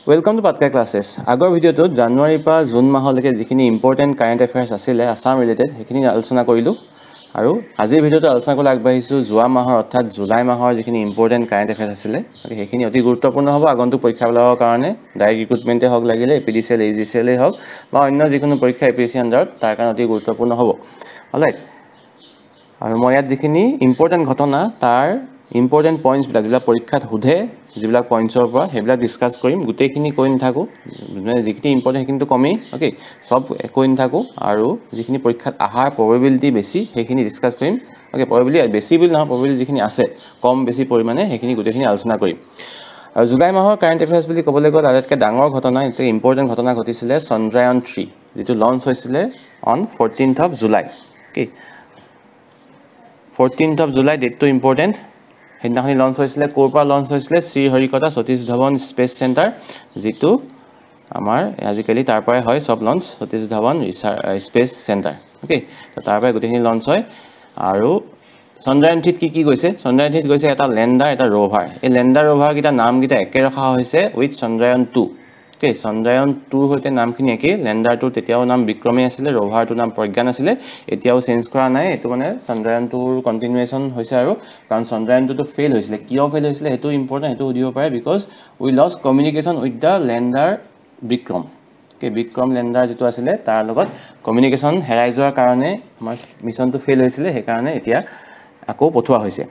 Welcome to Patka Classes. Agor video to January pa June maholeke jikhini important current affairs asile Assam related hekhini alochona korilu aru azir video to alochona kole agbahisu Jua mahor orthat July mahor jikhini important current affairs asile hekhini oti guruttopurno hobo agontu porikha bilagor karone direct recruitment e hok lagile APDCL AGCL e hok ba onno jikunu porikha APSC under tar karone oti guruttopurno hobo alright aru moi yat jikhini important ghotona tar important points bila jibla porikhat hudhe jibla points or pa hebla discuss korim gutei khini koin thaku মানে যিখিনি important কিন্তু কমই okay সব coin থাকো আৰু যিখিনি পৰীক্ষাত আহাৰ probability বেছি হেখিনি ডিসকাস কৰিম ওকে probability বেছি বিল না probability যিখিনি আছে কম বেছি পৰিমাণে হেখিনি গটেখিনি আলোচনা কৰিম আৰু জুলাই মাহৰ কাৰেন্ট এফেয়াৰ্স বুলি ক'বলৈ গ'লে আটাইতকৈ ডাঙৰ ঘটনা এটা ইম্পৰ্টেন্ট ঘটনা ঘটিছিলে চন্দ্ৰায়ন 3 যেটো লঞ্চ হৈছিলে on 14th of July okay 14th of July ডেটটো ইম্পৰ্টেন্ট হেদিনাখনি লঞ্চ হৈছিলে কোৰপা লঞ্চ হৈছিলে শ্ৰী হৰিকটা সতীশ ধাৱন স্পেস সেন্টাৰ যেটো আমাৰ আজিকালি তাৰ পৰাই হয় সব launch Satish Dhawan space centre okay তো তাৰ পৰাই গটেখিনি লঞ্চ হয় আৰু চন্দ্ৰায়ন 3 কি গৈছে চন্দ্ৰায়ন 3 গৈছে এটা লেন্ডাৰ এটা ৰোভাৰ এই লেন্ডাৰ ৰোভাৰ কিটা নাম কিটা একে ৰখা হৈছে উইথ চন্দ্ৰায়ন 2 ওকে চন্দ্ৰায়ন 2 হতে নামখিনি একে লেন্ডাৰ 2 তেতিয়াও নাম বিক্ৰমী আছিল ৰোভাৰটো নাম প্ৰজ্ঞান আছিল এতিয়াও চেঞ্জ কৰা নাই এটো মানে চন্দ্ৰায়ন 2 ৰ কন্টিনিউয়েশন হৈছে আৰু কাৰণ চন্দ্ৰায়ন 2 টো ফেল হৈছিল কিয় ফেল হৈছিল হেতু ইম্পৰ্টেন্ট হেতু উদিব পাৰে because we lost communication with the lander Vikram কে বিক্ৰম লেন্ডাৰ যেটো আছিল তাৰ লগত কমিউনিকেশন হেৰাই যোৱাৰ কাৰণে আমাৰ মিশনটো ফেল হৈছিল হে কাৰণে এতিয়া আকৌ পঠোৱা হৈছে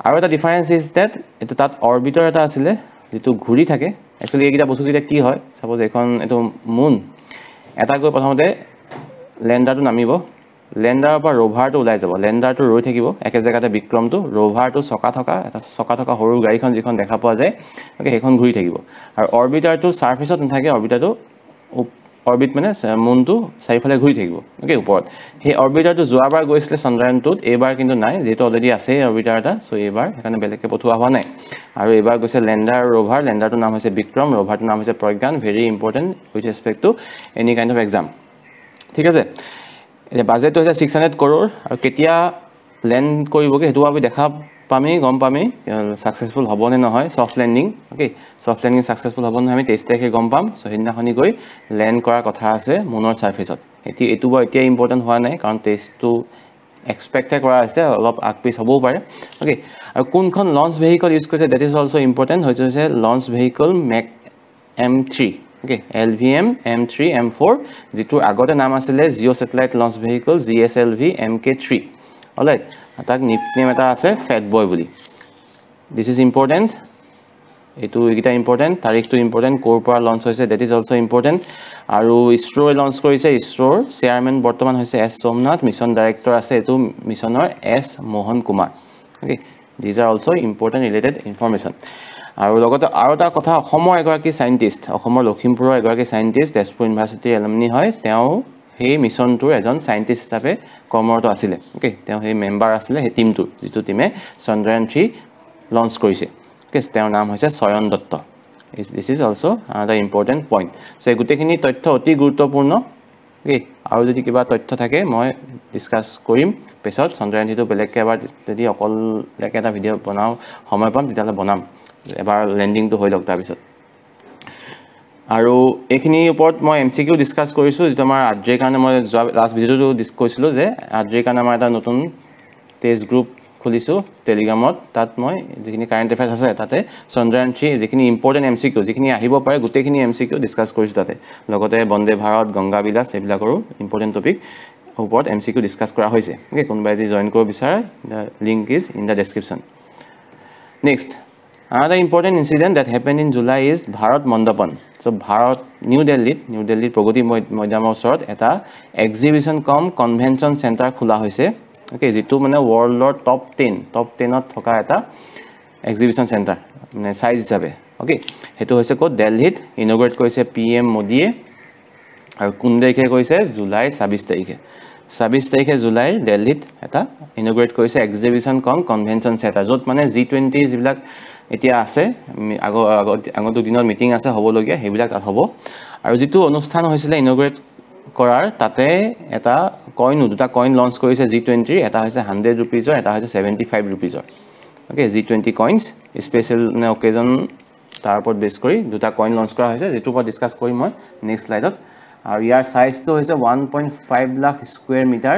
আৰু এটা ডিফাৰেন্স ইজ দ্যাট এটো তাত অৰবিটাৰ এটা আছিল যেটো ঘুৰি থাকে একচুয়ালি এইটা বস্তু কিটা কি হয় সাপোজ এখন এটো মুন এটা গৈ প্ৰথমতে লেন্ডাৰটো নামিব লেন্ডাৰৰ পৰা ৰোভাৰটো ওলাই যাব লেন্ডাৰটো ৰৈ থাকিব একে জায়গাতে বিক্ৰমটো ৰোভাৰটো চকা থকা সৰু গাড়ীখন যিখন দেখা পোৱা যায় ওকে হেখন ঘুৰি থাকিব আৰু অৰবিটাৰটো সাৰফেসত নাথাকে অৰবিটাৰটো অৰবিট মানে মুনটো চাৰিফালে ঘুৰি থাকিব ওকে ওপৰত হে অৰবিটাৰটো যোৱাবাৰ গৈছিলে চন্দ্ৰায়নটোত এবাৰ কিন্তু নাই যেটো অলৰেডি আছে অৰবিটাৰ এটা সো এবাৰ হেকাৰণে বেলেগকে পঠোৱা হোৱা নাই আৰু এবাৰ গৈছে লেন্ডাৰ ৰোভাৰ লেন্ডাৰটো নাম হৈছে বিক্ৰম ৰোভাৰটো নাম হৈছে Pragyan very important with respect to any kind of exam ঠিক আছে এই বাজেট হৈছে 600 crore আৰু কেতিয়া ল্যান্ড কৰিবগে হেতু আমি দেখা পামি গম পামি সাকসেসফুল হবনে নহয় soft landing okay soft landing successful হবনে আমি 23 তাৰিখে গম পাম সো হেদিনাখনি গৈ ল্যান্ড কৰাৰ কথা আছে মুনৰ সাৰফেসত এটো এতিয়া ইম্পৰ্টেন্ট হোৱা নাই কাৰণ টেষ্টটো এক্সপেক্ট কৰা আছে অলপ আকপিস হবও পাৰে ওকে আৰু কোনখন লঞ্চ ভেহিকল ইউজ কৰিছে দ্যাট ইজ অলসো ইম্পৰ্টেন্ট হৈছে launch vehicle make M3 okay LVM M3 M4 যেটো আগতে নাম আছিল Jio satellite launch vehicle GSLV MK3 alright তাক নিকনেম এটা আছে ফেট বয় বুলি দিস ইজ ইম্পৰ্টেন্ট এটো এটা ইম্পৰ্টেন্ট তাৰিখটো ইম্পৰ্টেন্ট কোৰ পৰা লঞ্চ হৈছে দ্যাট ইজ অলসো ইম্পৰ্টেন্ট আৰু ইসৰো লঞ্চ কৰিছে ইসৰোৰ চেয়াৰম্যান বৰ্তমান হৈছে S সোমনাথ মিশন ডাইৰেক্টৰ আছে এটো মিশনৰ S Mohan Kumar okay these are also important related information আৰু লগতে আৰু এটা কথা অসমৰ এগৰাকী সাইন্টিস্ট অসমৰ লখিমপুৰৰ এগৰাকী সাইন্টিস্ট তেজপুৰ ইউনিভাৰ্সিটিৰ এলুমনি হয় তেওঁ হে মিশনটোৰ এজন সাইন্টিস্ট হিচাপে কৰ্মৰত আছিল ওকে তেওঁ হে মেম্বাৰ আছিল হে টিমটো যেটো টিমে চন্দ্ৰায়ন 3 লঞ্চ কৰিছে ওকে তেওঁৰ নাম হৈছে চয়ন Dutta this is also another important point so গুটেখিনি তথ্য অতি গুৰুত্বপূৰ্ণ ওকে আৰু যদি কিবা তথ্য থাকে মই ডিসকাস কৰিম পিছত চন্দ্ৰায়ন 3 বেলেগকে এবাৰ যদি অকল লেকে এটা ভিডিও বনাও সময় পাম তেতিয়ালে বনাম এবাৰ ল্যান্ডিংটো হৈ লওক তাৰ পিছত আৰু এখিনি ওপৰত মই এমসিকিউ ডিসকাস কৰিছো যেটো আমাৰ আদ্ৰিৰ কাৰণে মই লাষ্ট ভিডিওটো ডিসকাস কৰিছিলো যে আদ্ৰিৰ কাৰণে আমাৰ এটা নতুন টেষ্ট গ্ৰুপ খুলিছো টেলিগ্ৰামত তাত মই যিখিনি কাৰেন্ট এফেয়াৰ্স আছে তাতে চন্দ্ৰায়ন 3 যিখিনি ইম্পৰ্টেন্ট এমসিকিউ যিখিনি আহিব পাৰে গুটেখিনি এমসিকিউ ডিসকাস কৰিছো তাতে লগতে বন্দে ভাৰত গংগা বিলাস এইবিলাকৰো ইম্পৰ্টেন্ট টপিক ওপৰত এমসিকিউ ডিসকাস কৰা হৈছে ওকে কোনবাই যি জয়েন কৰিব বিচাৰে link is in the description next another important incident that happened in July is Bharat Mandapan so Bharat New Delhi Pragati Moidamor osorot eta exhibition com convention center khula hoise okay jitu mane world top 10 ot thoka eta exhibition center mane size hisabe okay hetu hoise ko Delhi inaugurate koise PM Modi aru kun dekhe koise July 26 tarikhe 26 তাৰিখে July দিল্লীত এটা ইনোগ্ৰেট কৰিছে exhibition cum convention centre যত মানে G20 যিবিলাক এতিয়া আছে আগত দিনৰ মিটিং আছে হবলগিয়া হেবিলাক হ'ব আৰু যেটো অনুষ্ঠান হৈছিল ইনোগ্ৰেট কৰাৰ তাতে এটা কইন দুটা কইন লঞ্চ কৰিছে G20 এটা হৈছে 100 rupees এটা হৈছে 75 rupees okay G20 coins special অকেজন তাৰ ওপৰত বেছ কৰি দুটা কইন লঞ্চ কৰা হৈছে যেটোৰ ওপৰত ডিসকাস কৰিম মই নেক্সট স্লাইডত আৰু ইয়াৰ সাইজটো হৈছে 1.5 লাখ স্কয়াৰ মিটাৰ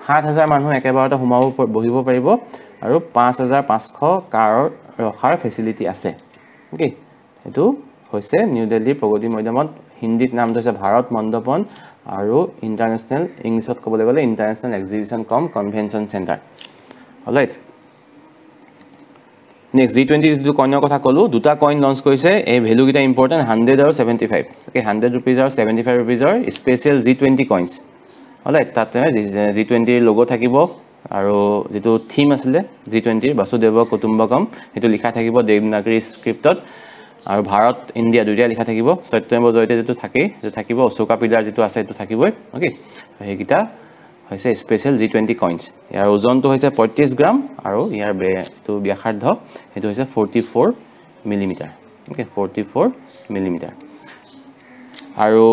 7000 মানুহ একেবাৰতে সোমাব বহিব পাৰিব আৰু 5500 কাৰ ৰখাৰ ফেসিলিটি আছে ওকে এটো হৈছে নিউ দিল্লী প্ৰগতি মৈদামত হিন্দীত নামটো হৈছে ভাৰত মণ্ডপন আৰু ইন্টাৰনেশনাল ইংলিছত ক'বলৈ গ'লে international exhibition cum convention centre alright next G20 যেটো কইনৰ কথা কলো দুটা কইন লঞ্চ কৰিছে এই ভ্যালু কিটা ইম্পৰ্টেন্ট 100 আৰু 75 ওকে 100 rupees আৰু 75 rupees ৰ স্পেশাল G20 কইনস অলৰাইট তাতে G20 ৰ লোগো থাকিব আৰু যেটো থিম আছিল G20 ৰ বাসুদেৱ কুটুম্বকম হেতু লিখা থাকিব দেৱনাগৰী স্ক্ৰিপ্টত আৰু ভাৰত ইন্ডিয়া দুইটা লিখা থাকিব সত্যমেৱ জয়তে যেটো থাকে যেটো থাকিব অশোকা পিলাৰ যেটো আছে এটো থাকিবই ওকে হেকিটা হৈছে স্পেশাল G20 কইনস ইয়াৰ ওজনটো হৈছে 35 গ্ৰাম আৰু ইয়াৰ বেটো ব্যাসাৰ্ধ হেতু হৈছে 44 মিলিমিটাৰ ওকে 44 মিলিমিটাৰ আৰু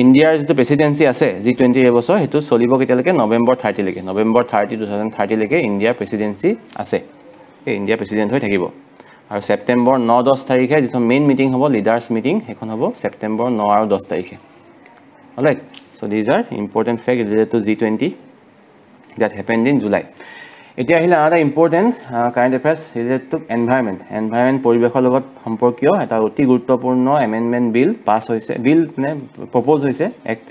ইন্ডিয়াৰ যেটো প্ৰেসিডেন্সি আছে G20 এবছৰ হেতু চলিব কেতিয়ালৈকে নৱেম্বৰ 30 লৈকে নৱেম্বৰ 30 2030 লৈকে ইন্ডিয়াৰ প্ৰেসিডেন্সি আছে এই ইন্ডিয়া প্ৰেসিডেন্ট হৈ থাকিব আৰু সেপ্টেম্বৰ 9-10 তাৰিখে যেটো মেইন মিটিং হ'ব লিডাৰ্স মিটিং হেখন হ'ব সেপ্টেম্বৰ 9 আৰু 10 তাৰিখে alright so these are important facts related to G20 that happened in July এতিয়া আহিলে আটা important current affairs related to environment পৰিবেশৰ লগত সম্পৰ্কীয় এটা অতি গুৰুত্বপূৰ্ণ এমেন্ডমেন্ট বিল পাস হৈছে বিল মানে প্ৰপ'জ হৈছে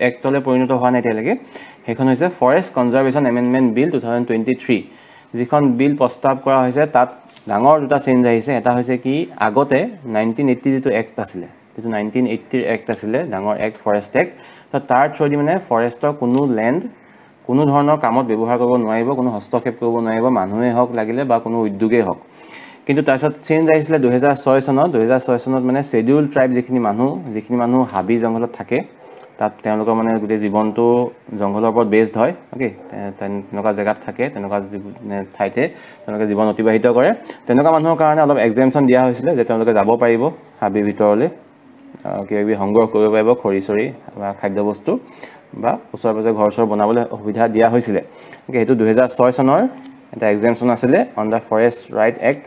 এক্টলে পৰিণত হোৱা নাই এতিয়ালৈকে হেখন হৈছে ফৰেষ্ট কনজাৰভেচন এমেন্ডমেন্ট বিল 2023 যিখন বিল প্ৰস্তাৱ কৰা হৈছে তাত ডাঙৰ দুটা চেঞ্জ আহিছে এটা হৈছে কি আগতে 1980 যেটো এক্ট আছিল যেটো 1980 এক্ট আছিল ডাঙৰ এক্ট ফৰেষ্ট এক্ট তাৰ থ্ৰুদি মানে ফৰেষ্টৰ কোনো ল্যান্ড কোনো ধৰণৰ কামত ব্যৱহাৰ কৰিব নোৱাৰিব কোনো হস্তক্ষেপ কৰিব নোৱাৰিব মানুহে হক লাগিলে বা কোনো উদ্যোগে হক কিন্তু তাৰছত চেঞ্জ আহিছিল 2006 চনত মানে শেডিউল ট্ৰাইব যিখিনি মানুহ হাবি জংগলত থাকে তাত তেওঁলোকৰ মানে গোটে জীৱনটো জংগলৰ ওপৰত বেছড হয় ওকে তেনেকুৱা জায়গাত থাকে তেনেকুৱা ঠাইতে তেওঁলোকে জীৱন অতিবাহিত কৰে তেনেকুৱা মানুহৰ কাৰণে অলপ এক্সামপশন দিয়া হৈছিল যে তেওঁলোকে যাব পাৰিব হাবি ভিতৰলে কিবা সংগ্ৰহ কৰিব পাৰিব খৰিচৰি বা খাদ্য বস্তু বা ওচৰপাজৰ ঘৰ বনাবলৈ সুবিধা দিয়া হৈছিল ওকে হেতু 2006 চনৰ এটা এক্সামপশন আছিল on the forest right act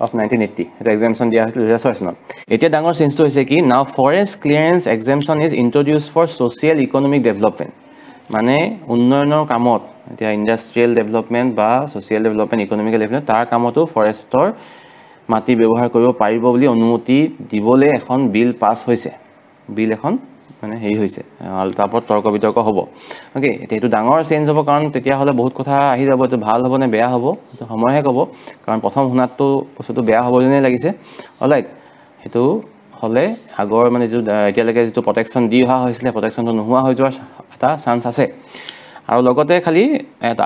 of 1980 এটা এক্সামপশন দিয়া হৈছিল 2006 চনত এতিয়া ডাঙৰ চেঞ্জটো হৈছে কি now forest clearance exemption is introduced for social economic development মানে উন্নয়নৰ কামত এতিয়া ইন্ডাষ্ট্ৰিয়েল ডেভেলপমেন্ট বা সোশিয়েল ডেভেলপমেন্ট ইকোনমিক্যাল ডেভেলপমেন্ট তাৰ কামতো ফৰেষ্টৰ মাটি ব্যৱহাৰ কৰিব পাৰিব বুলি অনুমতি দিবলৈ এখন বিল পাস হৈছে বিল এখন মানে হেই হৈছে আলতাপত তৰ্ক বিতৰ্ক হ'ব ওকে এটো ডাঙৰ চেঞ্জ হ'ব কাৰণ তেতিয়া হলে বহুত কথা আহি যাব এটো ভাল হ'ব নে বেয়া হ'ব এটো সময়হে ক'ব কাৰণ প্ৰথম শুনাতটো বস্তুটো বেয়া হ'ব যেনে লাগিছে অলৰাইট হেতু হলে আগৰ মানে যে এতিয়ালৈকে যেটো প্ৰটেকচন দি হোৱা হৈছিল প্ৰটেকচনটো নোহোৱা হৈ যোৱাৰ এটা চান্স আছে আৰু লগতে খালি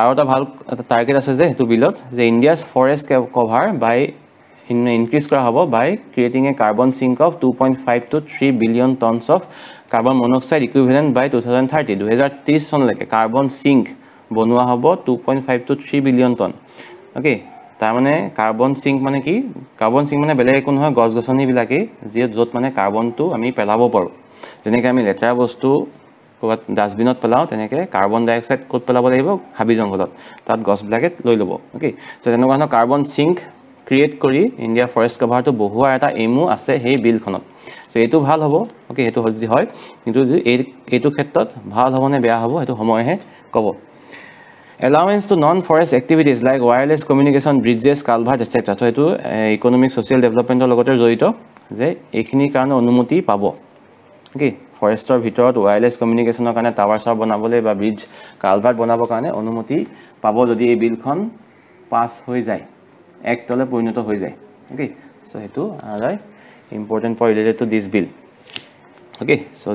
আৰু এটা ভাল টাৰ্গেট আছে যে হেতু বিলত যে India's forest cover by increase kora hobo by creating a carbon sink of 2.5 to 3 billion tons of carbon monoxide equivalent by 2030 son leke carbon sink bonua hobo 2.5 to 3 billion ton okay tar mane carbon sink mane ki carbon sink mane bele ekon hoy gos gosoni bilake je jot mane carbon tu ami pelabo paru jeneke ami letra bostu কোবাত ডাস্টবিনত পেলাও তেনেকে carbon ডাই oxide কোত পেলাব লাগিব হাবি জংগলত তাত গছ ব্লাকেট লৈ লব okay so তেনেকুৱা কাৰ্বন সিঙ্ক ক্ৰিয়েট কৰি ইন্ডিয়া ফৰেষ্ট কভাৰটো বহুৱাৰ এটা এমু আছে হেই বিলখনত সো এটো ভাল হ'ব ওকে এটো হজি হয় কিন্তু এটো ক্ষেত্ৰত ভাল হ'ব নে বেয়া হ'ব এটো সময়হে কব allowance to non forest activities like wireless communication bridges culverts etc তো এটো ইকোনমিক সোশিয়েল ডেভেলপমেন্টৰ লগতে জড়িত যে এখিনি কাৰণে অনুমতি পাব ওকে ফৰেষ্টৰ ভিতৰত ওয়্যাৰলেস কমিউনিকেশনৰ কাৰণে টাৱাৰ সাৰ বনাবলৈ বা ব্ৰিজ কালভাৰ্ট বনাবৰ কাৰণে অনুমতি পাব যদি এই বিলখন পাস হৈ যায় এক্টলে পৰিণত হৈ যায় ওকে সো হেতু R important point related to this bill okay so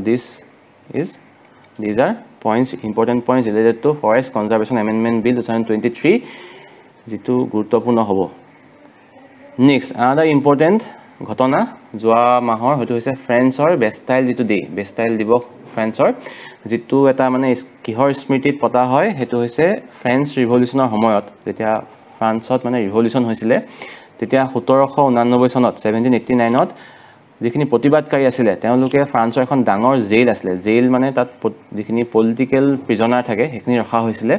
these are points important points related to forest conservation amendment bill 2023 যেটো গুৰুত্বপূৰ্ণ হ'ব next another important ঘটনা যোৱা মাহৰ হয়তো হৈছে ফ্ৰেন্সৰ বেষ্টাইল যেটো ডে বেষ্টাইল দিবস ফ্ৰেন্সৰ যেটো এটা মানে কিহৰ স্মৃতিত পতা হয় হেতু হৈছে ফ্ৰেন্স ৰিভলিউচনৰ সময়ত যেতিয়া ফ্ৰান্সত মানে ৰিভলিউচন হৈছিল তেতিয়া 1789 চনত 1789ত যিখিনি প্ৰতিবাদকাৰী আছিল তেওঁলোকে ফ্ৰান্সৰ এখন ডাঙৰ জেল আছিল জেল মানে তাত যিখিনি পলিটিক্যাল প্ৰিজনাৰ থাকে হেখিনি ৰখা হৈছিল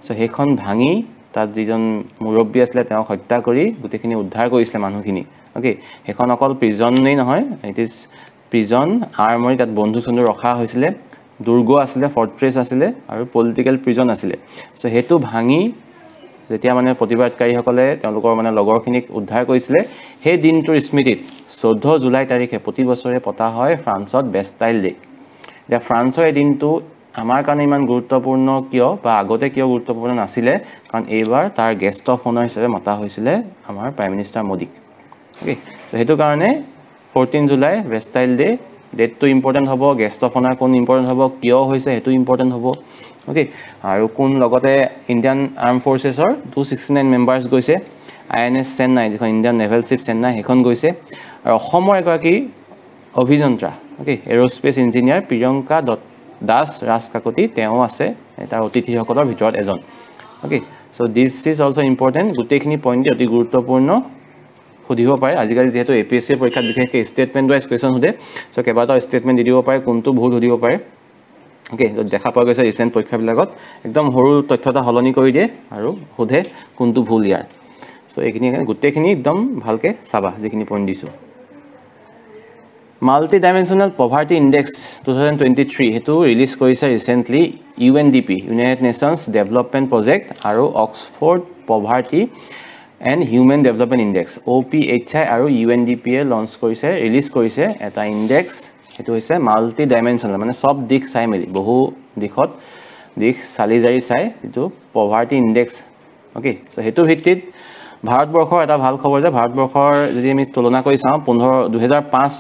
সো হেখন ভাঙি তাত যিজন মুৰব্বী আছিল তেওঁ হত্যা কৰি গুটেখিনি উদ্ধাৰ কৰিছিল মানুহখিনি ওকে এখন অকল প্ৰিজনেই নহয় ইট ইজ প্ৰিজন আৰ্মৰি তাত বন্ধু চন্ধু ৰখা হৈছিলে দুৰ্গ আছিলে ফৰ্ট্ৰেছ আছিলে আৰু পলিটিকেল প্ৰিজন আছিলে সো হেতু ভাঙি যেতিয়া মানে প্ৰতিবাদকাৰীসকলে তেওঁলোকৰ মানে লগৰখিনিক উদ্ধাৰ কৰিছিলে সেই দিনটোৰ স্মৃতিত 14 জুলাই তাৰিখে প্ৰতি বছৰে পতা হয় ফ্ৰান্সত বেষ্টাইল ডে যে ফ্ৰান্সৰ এই দিনটো আমাৰ কাৰণে ইমান গুৰুত্বপূৰ্ণ কিয় বা আগতে কিয় গুৰুত্বপূৰ্ণ নাছিলে কাৰণ এইবাৰ তাৰ গেষ্ট অফ অনাৰ হিচাপে মতা হৈছিলে আমাৰ প্ৰাইম মিনিষ্টাৰ মোদীক ওকে সো হেতু কাৰণে 14 জুলাই বেষ্টাইল ডে ডেটটো ইম্পৰ্টেণ্ট হ'ব গেষ্ট অফ অনাৰ কোন ইম্পৰ্টেণ্ট হ'ব কিয় হৈছে হেতু ইম্পৰ্টেণ্ট হ'ব ওকে আৰু কোন লগতে ইণ্ডিয়ান আৰ্ম ফৰ্চেছৰ 269 মেম্বাৰ্ছ গৈছে INS চেন্নাই যিখন ইণ্ডিয়ান নেভেল শিপ চেন্নাই হেখন গৈছে আৰু অসমৰ এগৰাকী অভিযন্ত্ৰা okay aerospace engineer Priyanka Das Rajkakati তেওঁ আছে এটা অতিথিসকলৰ ভিতৰত এজন okay so this is also important গুটেখিনি পইণ্ট অতি গুৰুত্বপূৰ্ণ সুধিব পাৰে আজিকালি যেহেতু APSC পৰীক্ষাত বিশেষকৈ ষ্টেটমেণ্ট ওয়াইজ কোৱেশ্চন সুধে সো কেইবাটাও ষ্টেটমেণ্ট দি দিব পাৰে কোনটো ভুল সুধিব পাৰে ওকে দেখা পোৱা গৈছে ৰিসেন্ট পৰীক্ষাবিলাকত একদম সৰু তথ্যটা হলনি কৰি দিয়ে আৰু সুধে কোনটো ভুল ইয়াৰ সো এইখিনি গুটেখিনি একদম ভালকে চাবা যিখিনি পইণ্ট দিছো মাল্টি ডাইমেনশনাল পভাৰ্টি ইনডেক্স 2023 হেতু ৰিলিজ কৰিছে recently UNDP United Nations development project আৰু Oxford poverty and human development index OPHI আৰু UNDP এ লঞ্চ কৰিছে ৰিলিজ কৰিছে এটা ইনডেক্স হেতু হৈছে মাল্টি ডাইমেনশনাল মানে সব দিশ চাই মেলি বহু দিশত দিশ চালি জাৰি চাই এটো পভাৰ্টি ইনডেক্স ওকে সো হেতু ভিত্তিত ভাৰতবৰ্ষৰ এটা ভাল খবৰ যে ভাৰতবৰ্ষৰ যদি আমি তুলনা কৰি চাওঁ 2005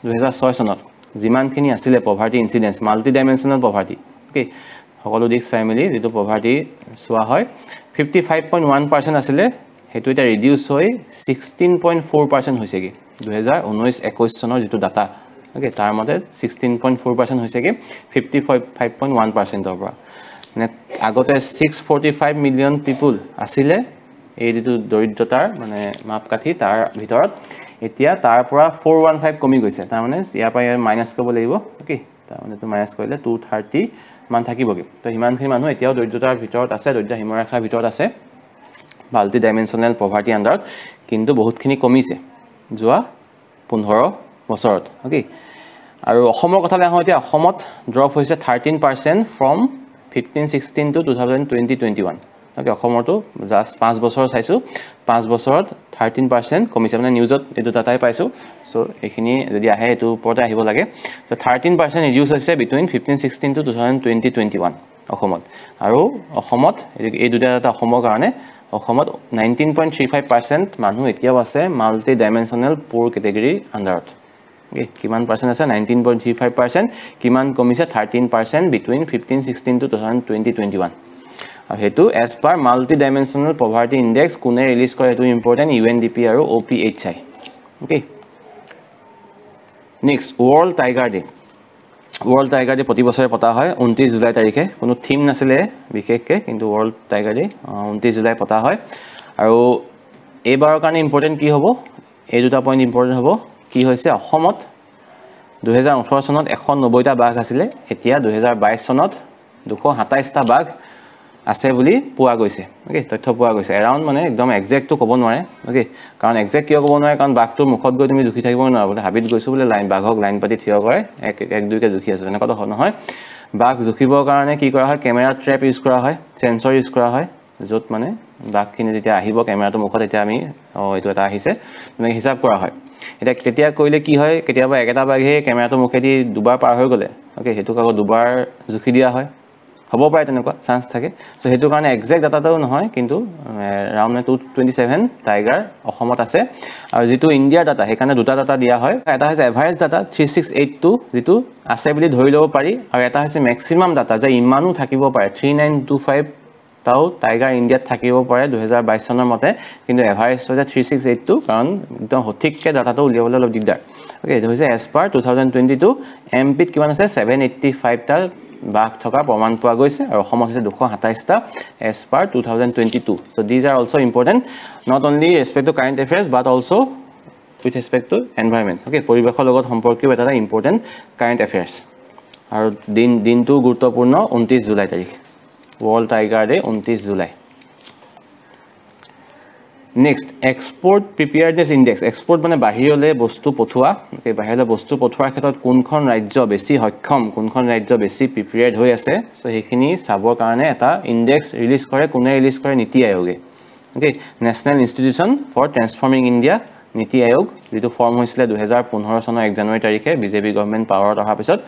2006 চনত যিমানখিনি আছিল poverty incidence multi dimensional poverty okay সকলো দিশ চাই মেলি যেটো পভাৰ্টি সোৱা হয় 55.1% আছিল হেতু এটা ৰিডিউস হৈ 16.4% হৈছে কি 2019-21 চনৰ যেটো ডাটা ওকে তাৰ মতে 16.4% হৈছে কি 55.1% ৰ পৰা মানে আগতে 645 মিলিয়ন পিপল আছিল এই যেটো দৰিদ্ৰতাৰ মানে মাপকাঠি তাৰ ভিতৰত এতিয়া তাৰ পৰা 415 কমি গৈছে তাৰ মানে ইয়াৰ পৰা মাইনাস কৰিব লাগিব ওকে তাৰ মানে তো মাইনাস কৰিলে 230 মান থাকিবগে তো হিমানখিনি মানুহ এতিয়াও দৰিদ্ৰতাৰ ভিতৰত আছে দৰিদ্ৰ হিমৰেখাৰ ভিতৰত আছে মাল্টি ডাইমেনশনাল পভাৰ্টি আন্ডাৰত কিন্তু বহুতখিনি কমিছে যোৱা 15 বছৰত ওকে আৰু অসমৰ কথালৈ আহো এতিয়া অসমত ড্ৰপ হৈছে 13% ফ্ৰম 15-16 to 2020-21 ওকে অসমৰটো জাস্ট 5 বছৰ চাইছো 5 বছৰত 13% কমিছে মানে নিউজত এটো ডাটাই পাইছো সো এখিনি যদি আহে এটো ওপৰতে আহিব লাগে সো 13% ৰিডিউস হৈছে বিটুইন 15-16 to 2020-21 অসমত আৰু অসমত এই দুটা ডাটা অসমৰ কাৰণে অসমত 19.35% মানুহ এতিয়াও আছে মাল্টি ডাইমেনশনাল পুৰ ক্যাটেগৰী আন্ডাৰত কিমান পাৰ্সেন্ট আছে 19.35% কিমান কমিছে 13% বিটুইন 15-16 to 2020-21 আৰু হেতু as per multi dimensional poverty index কোনে ৰিলিজ কৰে হেতু ইম্পৰ্টেন্ট UNDP আৰু OPHI okay next world tiger day প্ৰতি বছৰে পতা হয় 29 জুলাই তাৰিখে কোনো থিম নাছিলে বিশেষকৈ কিন্তু ওয়াৰ্ল্ড টাইগাৰ ডে 29 জুলাই পতা হয় আৰু এইবাৰৰ কাৰণে ইম্পৰ্টেন্ট কি হ'ব এই দুটা পইণ্ট ইম্পৰ্টেন্ট হ'ব কি হৈছে অসমত 2018 চনত 190টা বাঘ আছিল এতিয়া 2022 চনত 227টা বাঘ আছে বুলি পোৱা গৈছে ওকে তথ্য পোৱা গৈছে এৰাউন্ড মানে একদম এক্সাক্ট তো ক'ব নোৱাৰে ওকে কাৰণ এক্সাক্ট কিয় ক'ব নোৱাৰে কাৰণ বাঘটো মুখত গৈ তুমি জুখি থাকিব নোৱাৰা বলে হাবিত গৈছো বলে লাইন বাঘক লাইন পাতি থিয় কৰে এক দুইকে জুখি আছে এনেকুৱা তো নহয় বাঘ জুখিবৰ কাৰণে কি কৰা হয় কেমেৰা ট্ৰেপ ইউজ কৰা হয় সেন্সৰ ইউজ কৰা হয় যত মানে বাঘখিনি যেতিয়া আহিব কেমেৰাটো মুখত এতিয়া আমি এইটো এটা আহিছে মানে হিসাব কৰা হয় এটা তেতিয়া কইলে কি হয় কেতিয়াবা একেটা বাঘে কেমেৰাটো মুখেদি দুবাৰ পাৰ হৈ গলে ওকে হেতু কাগজ দুবাৰ জুখি দিয়া হয় হ'ব পাৰে তেনেকুৱা চান্স থাকে সো হেতু কাৰণে এক্সাক্ট ডাটাটাও নহয় কিন্তু ৰাউন্ড 227 টাইগাৰ অসমত আছে আৰু যেটো ইন্ডিয়া ডাটা হেকাৰণে দুটা ডাটা দিয়া হয় এটা হৈছে এভাৰেজ ডাটা 3682 যেটো আছে বুলি ধৰি লব পাৰি আৰু এটা হৈছে ম্যাক্সিমাম ডাটা যে ইমানো থাকিব পাৰে 3925 তাও টাইগাৰ ইন্ডিয়াত থাকিব পাৰে 2022 চনৰ মতে কিন্তু এভাৰেজ হৈছে 3682 কাৰণ একদম সঠিককে ডাটাটো উলিয়াবলৈ অলপ দিগদাৰ ওকে এটো হৈছে এজ পাৰ 2022 এমপিত কিমান আছে 785 টা বাঘ থকা প্ৰমাণ পোৱা গৈছে আৰু অসমত হৈছে 227টা as per 2022 so these are also important not only respect to current affairs but also with respect to environment okay পৰিবেশৰ লগত সম্পৰ্কিত এটা ইম্পৰ্টেন্ট কাৰেন্ট এফেয়াৰ্স আৰু দিনটো গুৰুত্বপূৰ্ণ 29 জুলাই তাৰিখ world tiger day 29 July next export preparedness index export মানে বাহিৰলৈ বস্তু পঠোৱা বাহিৰলৈ বস্তু পঠোৱাৰ ক্ষেত্ৰত কোনখন ৰাজ্য বেছি সক্ষম কোনখন ৰাজ্য বেছি প্ৰিপেয়াৰ্ড হৈ আছে সো সেইখিনি চাবৰ কাৰণে এটা ইনডেক্স ৰিলিজ কৰে কোনে ৰিলিজ কৰে নীতি আয়োগে okay national institution for transforming India NITI Aayog যেটো ফৰ্ম হৈছিল 2015 চনৰ 1 জানুৱাৰী তাৰিখে বিজেপি গভৰ্ণমেণ্ট পাৱাৰত অহাৰ পিছত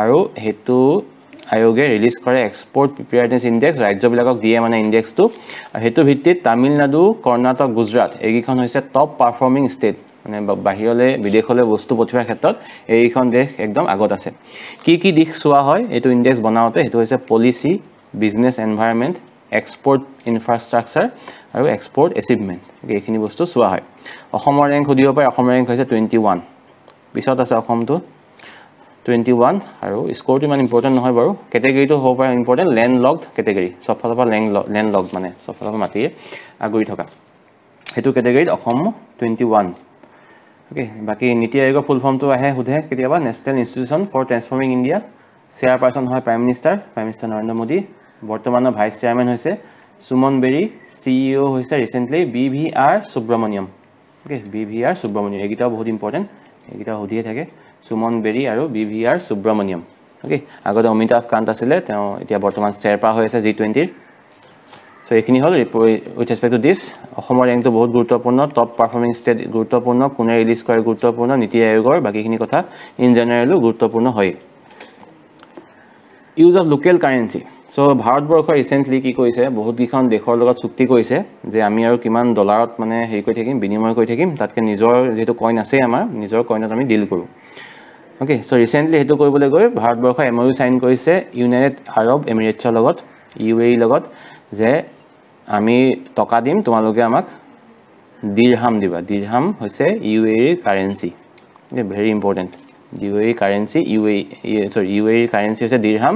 আৰু হেতু আয়োগে ৰিলিজ কৰে এক্সপোৰ্ট প্ৰিপেয়াৰনেছ ইনডেক্স ৰাজ্যবিলাকক দিয়ে মানে ইনডেক্সটো আৰু হেতু ভিত্তিত তামিলনাডু কৰ্ণাটক গুজৰাট এইখন হৈছে টপ পাৰফৰ্মিং ষ্টেট মানে বাহিৰলৈ বিদেশলৈ বস্তু পঠিওৱাৰ ক্ষেত্ৰত এইখন দেশ একদম আগত আছে কি দিশ চোৱা হয় এটো ইনডেক্স বনাওতে হেতু হৈছে policy business environment export infrastructure আৰু এক্সপোৰ্ট এচিভমেন্ট এইখিনি বস্তু চোৱা হয় অসমৰ ৰেংক খুদিব পাৰে অসমৰ ৰেংক হৈছে 21 পিছত আছে অসমটো 21 আৰু স্কোৰটো ইমান ইম্পৰ্টেন্ট নহয় বাৰু ক্যাটেগৰীটো হ'ব পাৰে ইম্পৰ্টেন্ট ল্যান্ড লকড ক্যাটেগৰী সবফালৰ পৰা ল্যান্ড লকড মানে সবফালৰ পৰা মাটিয়ে আগুৰি থকা হেতু ক্যাটেগৰীত অসম 21 ওকে বাকি নীতি আয়োগৰ ফুল ফৰ্মটো আহে হুধে কেতিয়াবা national institution for transforming India chairperson হয় প্ৰাইম মিনিষ্টাৰ নৰেন্দ্ৰ মোদী বৰ্তমানৰ ভাইস চেয়াৰম্যান হৈছে সুমন বেৰী সিইও হৈছে recently B V R Subrahmanyam okay B V R Subrahmanyam এগিটা বহুত ইম্পৰ্টেন্ট এগিটা হুধিয়ে থাকে সুমন বেৰী আৰু বিভিআৰ সুব্ৰমণিয়ম ওকে আগতে অমিতাভ কান্ত আছিল তেওঁ এতিয়া বৰ্তমান চেয়াৰপা হৈ আছে G20 সো এইখিনি হল উইথ ৰেসপেক্ট টু দিস অসমৰ ৰেংকটো বহুত গুৰুত্বপূৰ্ণ টপ পাৰফৰ্মিং ষ্টেট গুৰুত্বপূৰ্ণ কোনে ৰিলিজ কৰে গুৰুত্বপূৰ্ণ নীতি আয়োগৰ বাকিখিনি কথা ইন জেনাৰেলো গুৰুত্বপূৰ্ণ হয় use of local currency so Bharatvarsha recently কি কৈছে বহুত কিখন দেশৰ লগত চুক্তি কৰিছে যে আমি আৰু কিমান ডলাৰত মানে হেৰি কৰি থাকিম বিনিময় কৰি থাকিম তাতকে নিজৰ যেটো কইন আছে আমাৰ নিজৰ কইনত আমি ডিল কৰো ওকে সো ৰিসেন্টলি হেতু কৰিবলৈ গৈ ভাৰতবৰ্ষ এমওইউ সাইন কৰিছে ইউনাইটেড আৰব এমিৰেটছৰ লগত ইউএই লগত যে আমি টকা দিম তোমালোকে আমাক দিৰহাম দিবা দিৰহাম হৈছে UAE currency very important UAE currency UAE currency হৈছে দিৰহাম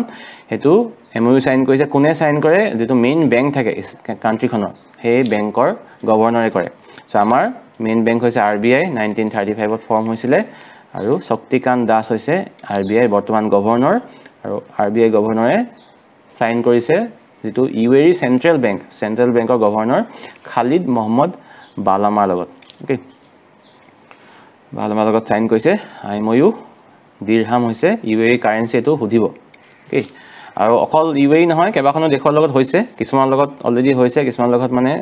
হেতু এমওইউ সাইন কৰিছে কোনে সাইন কৰে যেটো মেইন বেংক থাকে কান্ট্ৰিখনৰ হে বেংকৰ গভৰ্ণৰে কৰে সো আমাৰ মেইন বেংক হৈছে আৰবিআই 1935 ত ফৰ্ম হৈছিল আৰু শক্তিকান্ত দাস হৈছে আৰবিআই বৰ্তমান গভৰ্ণৰ আৰু আৰবিআই গভৰ্ণৰে সাইন কৰিছে যেটো ইউএই চেন্ট্ৰেল বেংকৰ গভৰ্ণৰ খালিদ মোহাম্মদ বালামাৰ লগত ওকে বালামাৰ লগত সাইন কৰিছে এমওইউ দিৰহাম হৈছে ইউএই কাৰেন্সি এটো হুধিব ওকে আৰু অকল ইউএই নহয় কেবাখনো দেশৰ লগত হৈছে কিছুমান লগত অলৰেডি হৈছে কিছুমান লগত মানে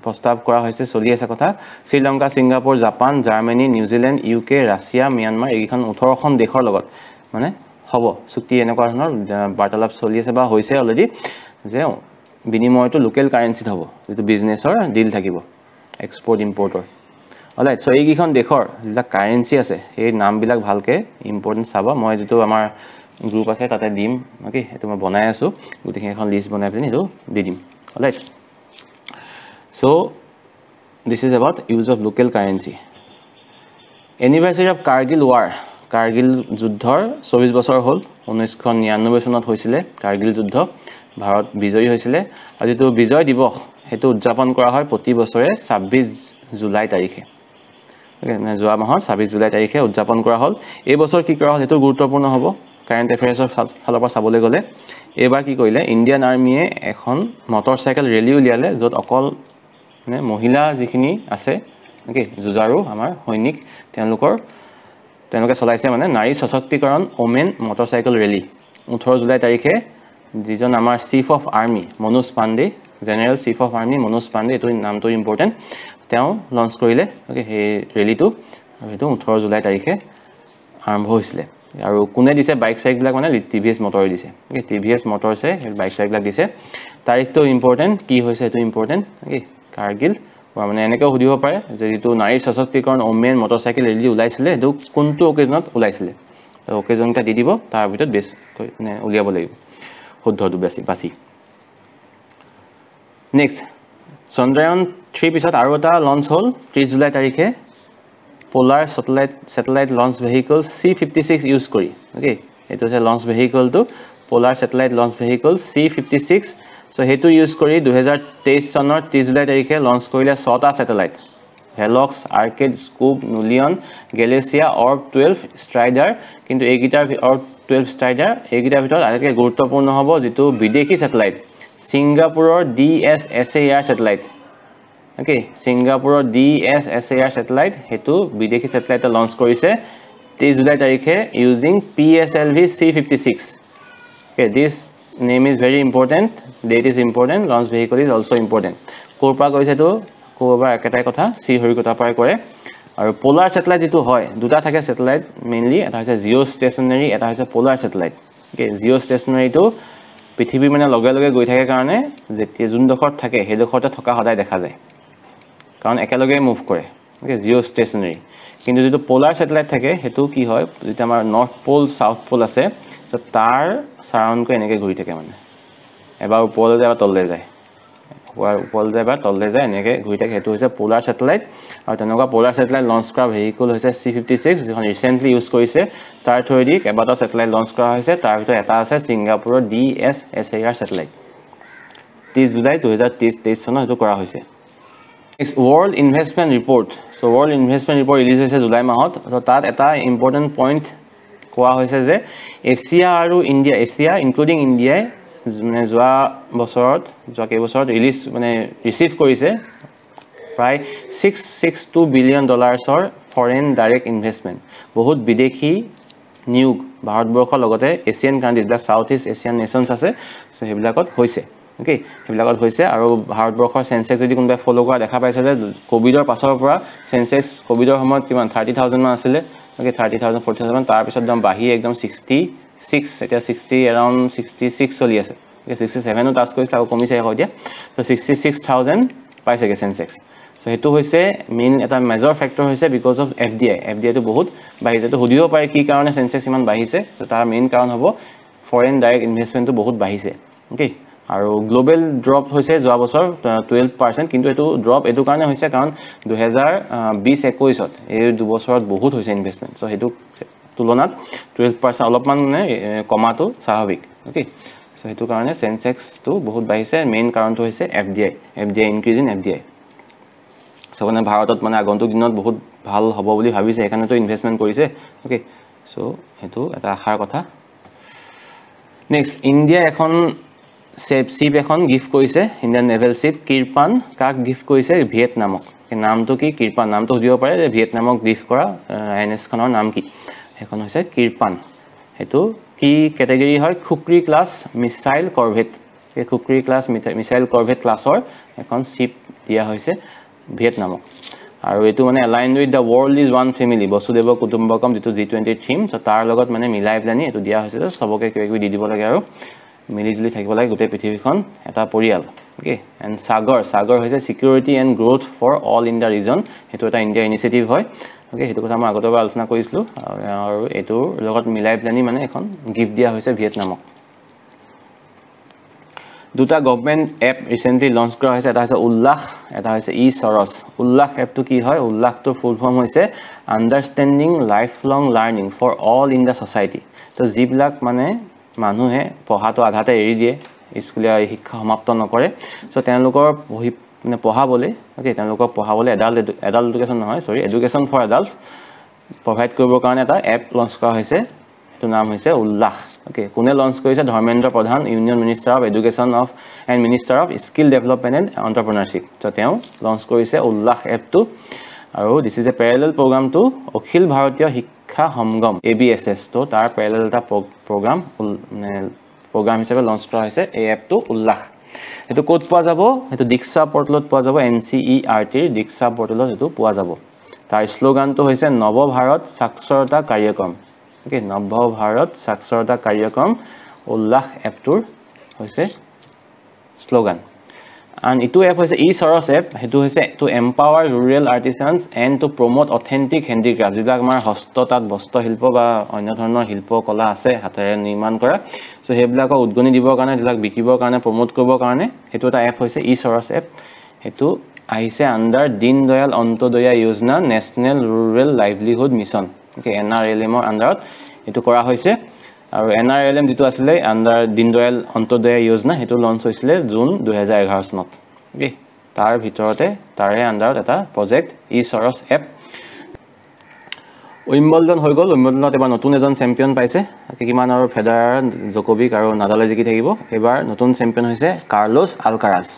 প্ৰস্তাৱ কৰা হৈছে চলি আছে কথা Sri Lanka Singapore Japan Germany New Zealand UK Russia Myanmar এইখন 18খন দেশৰ লগত মানে হ'ব চুক্তি এনেকুৱা ধৰণৰ বাৰ্তালাপ চলি আছে বা হৈছে অলৰেডি যে বিনিময়টো লোকেল কাৰেন্সিত হ'ব যেটো বিজনেছৰ ডিল থাকিব এক্সপোৰ্ট ইম্পৰ্টৰ অলৰাইট সো এইখন দেশৰ যিলা কাৰেন্সি আছে এই নামবিলাক ভালকে ইম্পৰ্টেন্ট চাবা মই যেটো আমাৰ গ্ৰুপ আছে তাতে দিম ওকে এটো মই বনাই আছো গুটিখিনি এখন লিষ্ট বনাই পেনি এটো দি দিম alright so this is about use of local currency anniversary of Kargil war Kargil যুদ্ধৰ 24 বছৰ হ'ল 1999 চনত হৈছিল Kargil যুদ্ধ ভাৰত বিজয়ী হৈছিল আৰু যেটো বিজয় দিৱস হেতু উদযাপন কৰা হয় প্ৰতি বছৰে 26 জুলাই তাৰিখে মানে যোৱা মাহৰ 26 জুলাই তাৰিখে উদযাপন কৰা হ'ল এই বছৰ কি কৰা হ'ল হেতু গুৰুত্বপূৰ্ণ হ'ব কাৰেন্ট এফেয়াৰ্ছৰ ফালৰ পৰা চাবলৈ গলে এবাৰ কি কৰিলে ইণ্ডিয়ান আৰ্মিয়ে এখন মটৰচাইকেল ৰেলী উলিয়ালে যত অকল মানে মহিলা যিখিনি আছে ওকে যুজাৰু আমাৰ সৈনিক তেওঁলোকে চলাইছে মানে নাৰী সশক্তিকৰণ ওমেন মটৰচাইকেল ৰেলী 18 জুলাই তাৰিখে যিজন আমাৰ chief of army Manoj Pandey general chief of army Manoj Pandey এটো নামটো ইম্পৰ্টেন্ট তেওঁ লঞ্চ কৰিলে ওকে এই ৰেলীটো আৰু এটো 18 জুলাই তাৰিখে আৰম্ভ হৈছিল আৰু কোনে দিছে বাইক সাইকেলবিলাক মানে টিভিএছ মটৰে দিছে ওকে টিভিএছ মটৰছে বাইক সাইকেলবিলাক দিছে তাৰিখটো ইম্পৰ্টেন্ট কি হৈছে এটো ইম্পৰ্টেন্ট ওকে কাৰ্গিল মানে এনেকৈ হুদিব পাৰে যে যেটো নাৰী সশক্তিকৰণ ওমেন মটৰচাইকেল ৰেলী উলাইছিল এটো কোনটো অকেজনত উলাইছিল তো অকেজনটা দি দিব তাৰ ভিতৰত বেছ মানে উলিয়াব লাগিব শুদ্ধটো বাছি নেক্সট চন্দ্ৰায়ন 3 পিছত আৰু এটা লঞ্চ হ'ল 30 জুলাই তাৰিখে polar satellite launch vehicle C56 use কৰি ওকে এটো আছে লঞ্চ ভেহিকলটো polar satellite launch vehicle C56 so হেতু ইউজ কৰি 2023 চনৰ 30 জুলাই তাৰিখে লঞ্চ কৰিলে 6টা satellite Velox Arcade Scoob Nulion Galassia Orb 12 Strider কিন্তু এইগিটাৰ অৰ্ব 12 ষ্ট্ৰাইডাৰ এইগিটাৰ ভিতৰত আটাইতকৈ গুৰুত্বপূৰ্ণ হ'ব যেটো বিদেশী স্যাটেলাইট সিংগাপুৰৰ DSSAR স্যাটেলাইট ওকে সিঙ্গাপুৰৰ DSSAR স্যাটেলাইট হেতু বিদেশী স্যাটেলাইট লঞ্চ কৰিছে 23 জুলাই তাৰিখে using PSLV C56 okay this name is very important date is important launch vehicle is also important কোৰপা কৈছে তো কোৰবা একেটাই কথা শ্ৰী হৰিকোটা পাই কৰে আৰু পোলাৰ স্যাটেলাইট যেটো হয় দুটা থাকে স্যাটেলাইট মেইনলি এটা হৈছে জিও ষ্টেচনাৰী এটা হৈছে polar satellite okay Jio stationery তো পৃথিৱী মানে লগে লগে গৈ থাকে কাৰণে যেতিয়া জুন দখৰ থাকে হে দখৰতে থকা সদায় দেখা যায় কাৰণ একেলগে মুভ কৰে ওকে জিও ষ্টেচনাৰী কিন্তু যেটো পোলাৰ স্যাটেলাইট থাকে হেতু কি হয় যেটা আমাৰ নৰ্থ পোল সাউথ পোল আছে তো তাৰ সাৰাউণ্ড কো এনেকে ঘূৰি থাকে মানে এবাৰ ওপৰলৈ যায় বা তললৈ যায় ওপৰলৈ যায় বা তললৈ যায় এনেকে ঘূৰি থাকে হেতু হৈছে পোলাৰ স্যাটেলাইট আৰু তেনেকুৱা পোলাৰ স্যাটেলাইট লঞ্চ কৰা ভেহিকল হৈছে C56 যিখন ৰিসেন্টলি ইউজ কৰিছে তাৰ থ্ৰুদি কেবাটা স্যাটেলাইট লঞ্চ কৰা হৈছে তাৰ ভিতৰত এটা আছে সিঙ্গাপুৰৰ DSSAR স্যাটেলাইট 30 জুলাই 2023 চনত এটো কৰা হৈছে Next, World Investment Report. So, World Investment Report release hoise July mahot. So, tat eta important point koa hoise je Asia aru India, Asia including India, mane joa bosorot, joa ke bosorot release mane receive korise pray $662 billion or foreign direct investment. Bahut bideshi নিয়োগ ভাৰতবৰ্ষৰ লগতে Asian country বা south east Asian Nations আছে so হেবিলাকত হৈছে okay হেবিলাকত হৈছে আৰু ভাৰতবৰ্ষৰ সেন্সেক্স যদি কোনবা ফলো কৰা দেখা পাইছে যে কোভিডৰ পাছৰ পৰা সেন্সেক্স কোভিডৰ সময়ত কিমান 30000 মান আছিল ওকে 30000 40000 তাৰ পিছত দাম বাহি একদম 66 এটা 60 around 66 চলি আছে ওকে 67 ও টাচ কৰিছে আৰু কমিছে হয় দিয়া তো 66000 পাইছে কে Sensex So, hetu hoise main eta major factor hoise because of FDI to bahut bahise to hudibo pare ki karone sensex iman bahise to tar main karon hobo foreign direct investment to bahut bahise okay aru global drop hoise joa bosor 12% kintu etu drop etu karone hoise karon 2020-21 ot ei du bosorot bahut hoise investment so hetu tulonat 12% অলপমান কমা to স্বাভাৱিক okay so hetu karone sensex to bahut bahise main karon to hoise FDI increase in FDI So, when ভাৰতত মানে আগন্তুক দিনত বহুত ভাল হ'ব বুলি ভাবিছে এখানে তো ইনভেষ্টমেন্ট কৰিছে ওকে সো হেতু এটা আশাৰ কথা নেক্সট ইন্ডিয়া এখন শিপ এখন গিফট কৰিছে ইন্ডিয়ান নেভেল শিপ কিৰপান কাক গিফট কৰিছে ভিয়েটনামক নামটো কি কিৰপান নামটো দিব পাৰে যে ভিয়েটনামক গিফট কৰা আইএনএস খনৰ নাম কি এখন হৈছে কিৰপান হেতু কি ক্যাটাগৰী হয় খুকৰি ক্লাছ মিসাইল কৰভেট এই খুকৰি ক্লাছ মিসাইল কৰভেট ক্লাছৰ এখন শিপ দিয়া হৈছে Vietnam. আৰু এটো মানে aligned with the world is one family Vasudev কুটুম্বকম যেটো G20 থিম সো তাৰ লগত মানে মিলাই প্লানি এটো দিয়া হৈছে সবকে কিবা দি দিব লাগে আৰু মিলিজুলি থাকিব লাগে গোটে পৃথিৱীখন এটা পৰিয়াল ওকে এন্ড সাগৰ হৈছে security and growth for all in the region এটো এটা ইন্ডিয়া ইনিশিয়েটিভ হয় ওকে হেতু কথা মই আগতে আলোচনা কৰিছিলো আৰু এটোৰ লগত মিলাই প্লানি মানে এখন গিফট দিয়া হৈছে ভিয়েটনামক দুটা গভর্নমেন্ট এপ রিসেন্টলি লঞ্চ কৰা হৈছে এটা হৈছে উল্লাহ এটা হৈছে ই-সৰস উল্লাহ এপটো কি হয় উল্লাহটোৰ ফুল ফৰ্ম হৈছে understanding lifelong learning for all in the society তো জিবিলাক মানে মানুহে পঢ়াটো আধাতে এৰি দিয়ে স্কুলীয়া শিক্ষা সমাপ্ত নকৰে সো তেওঁলোকৰ মানে পঢ়াবলে ওকে তেওঁলোকক পঢ়াবলে এডাল্ট এডুকেশন নহয় সৰি এডুকেশন ফৰ এডাল্টস প্ৰভাইড কৰিবৰ কাৰণে এটা এপ লঞ্চ কৰা হৈছে এটো নাম হৈছে উল্লাহ ওকে কোনে লঞ্চ কৰিছে Dharmendra Pradhan union minister of education of and minister of skill development and entrepreneurship তো তেওঁ লঞ্চ কৰিছে উল্লাহ এপটো আৰু this is a parallel programme to Akhil Bharatiya Shiksha Sangam ABSS তো তাৰ প্যাৰালেল এটা প্ৰগ্ৰাম হিচাপে লঞ্চ কৰা হৈছে এই এপটো উল্লাহ এটো কোড পোৱা যাব এটো দীক্ষা পৰ্টেলত পোৱা যাব NCERT দীক্ষা পৰ্টেলত এটো পোৱা যাব তাৰ স্লোগানটো হৈছে নৱ ভাৰত সাক্ষৰতা কাৰ্যক্ৰম ওকে নৱ ভাৰত সাক্ষৰতা কাৰ্যক্ৰম উল্লাহ এপটোৰ হৈছে slogan and itu app hoise e-soros app hetu hoise to empower rural artisans and to promote authentic handicraft jibak amar hostotat bosto hilpo ba onyo dhornor hilpo kola ase hatere nirman kora so heblako udgoni dibor karone dilak bikibor karone promote koribor karone hetu eta app hoise e-soros app hetu aise under din doyal antodoya yojana national rural livelihood mission okay NRLM or under etu kora hoise আৰু NRLM যেটো আছিল under Deendayal Antyodaya যোজনা হেতু launch হৈছিল June 2011 চনত okay তাৰ ভিতৰতে তাৰে আন্ডাৰত এটা প্ৰজেক্ট ই-সৰস এপ উইম্বলডন হৈ গল উইম্বলডনত এবাৰ নতুন এজন চেম্পিয়ন পাইছে কিমান আৰু ফেডাৰাৰ জকোভিক আৰু নাডালে জিকি থাকিব এবাৰ নতুন চেম্পিয়ন হৈছে কাৰ্লোছ আলকাৰাজ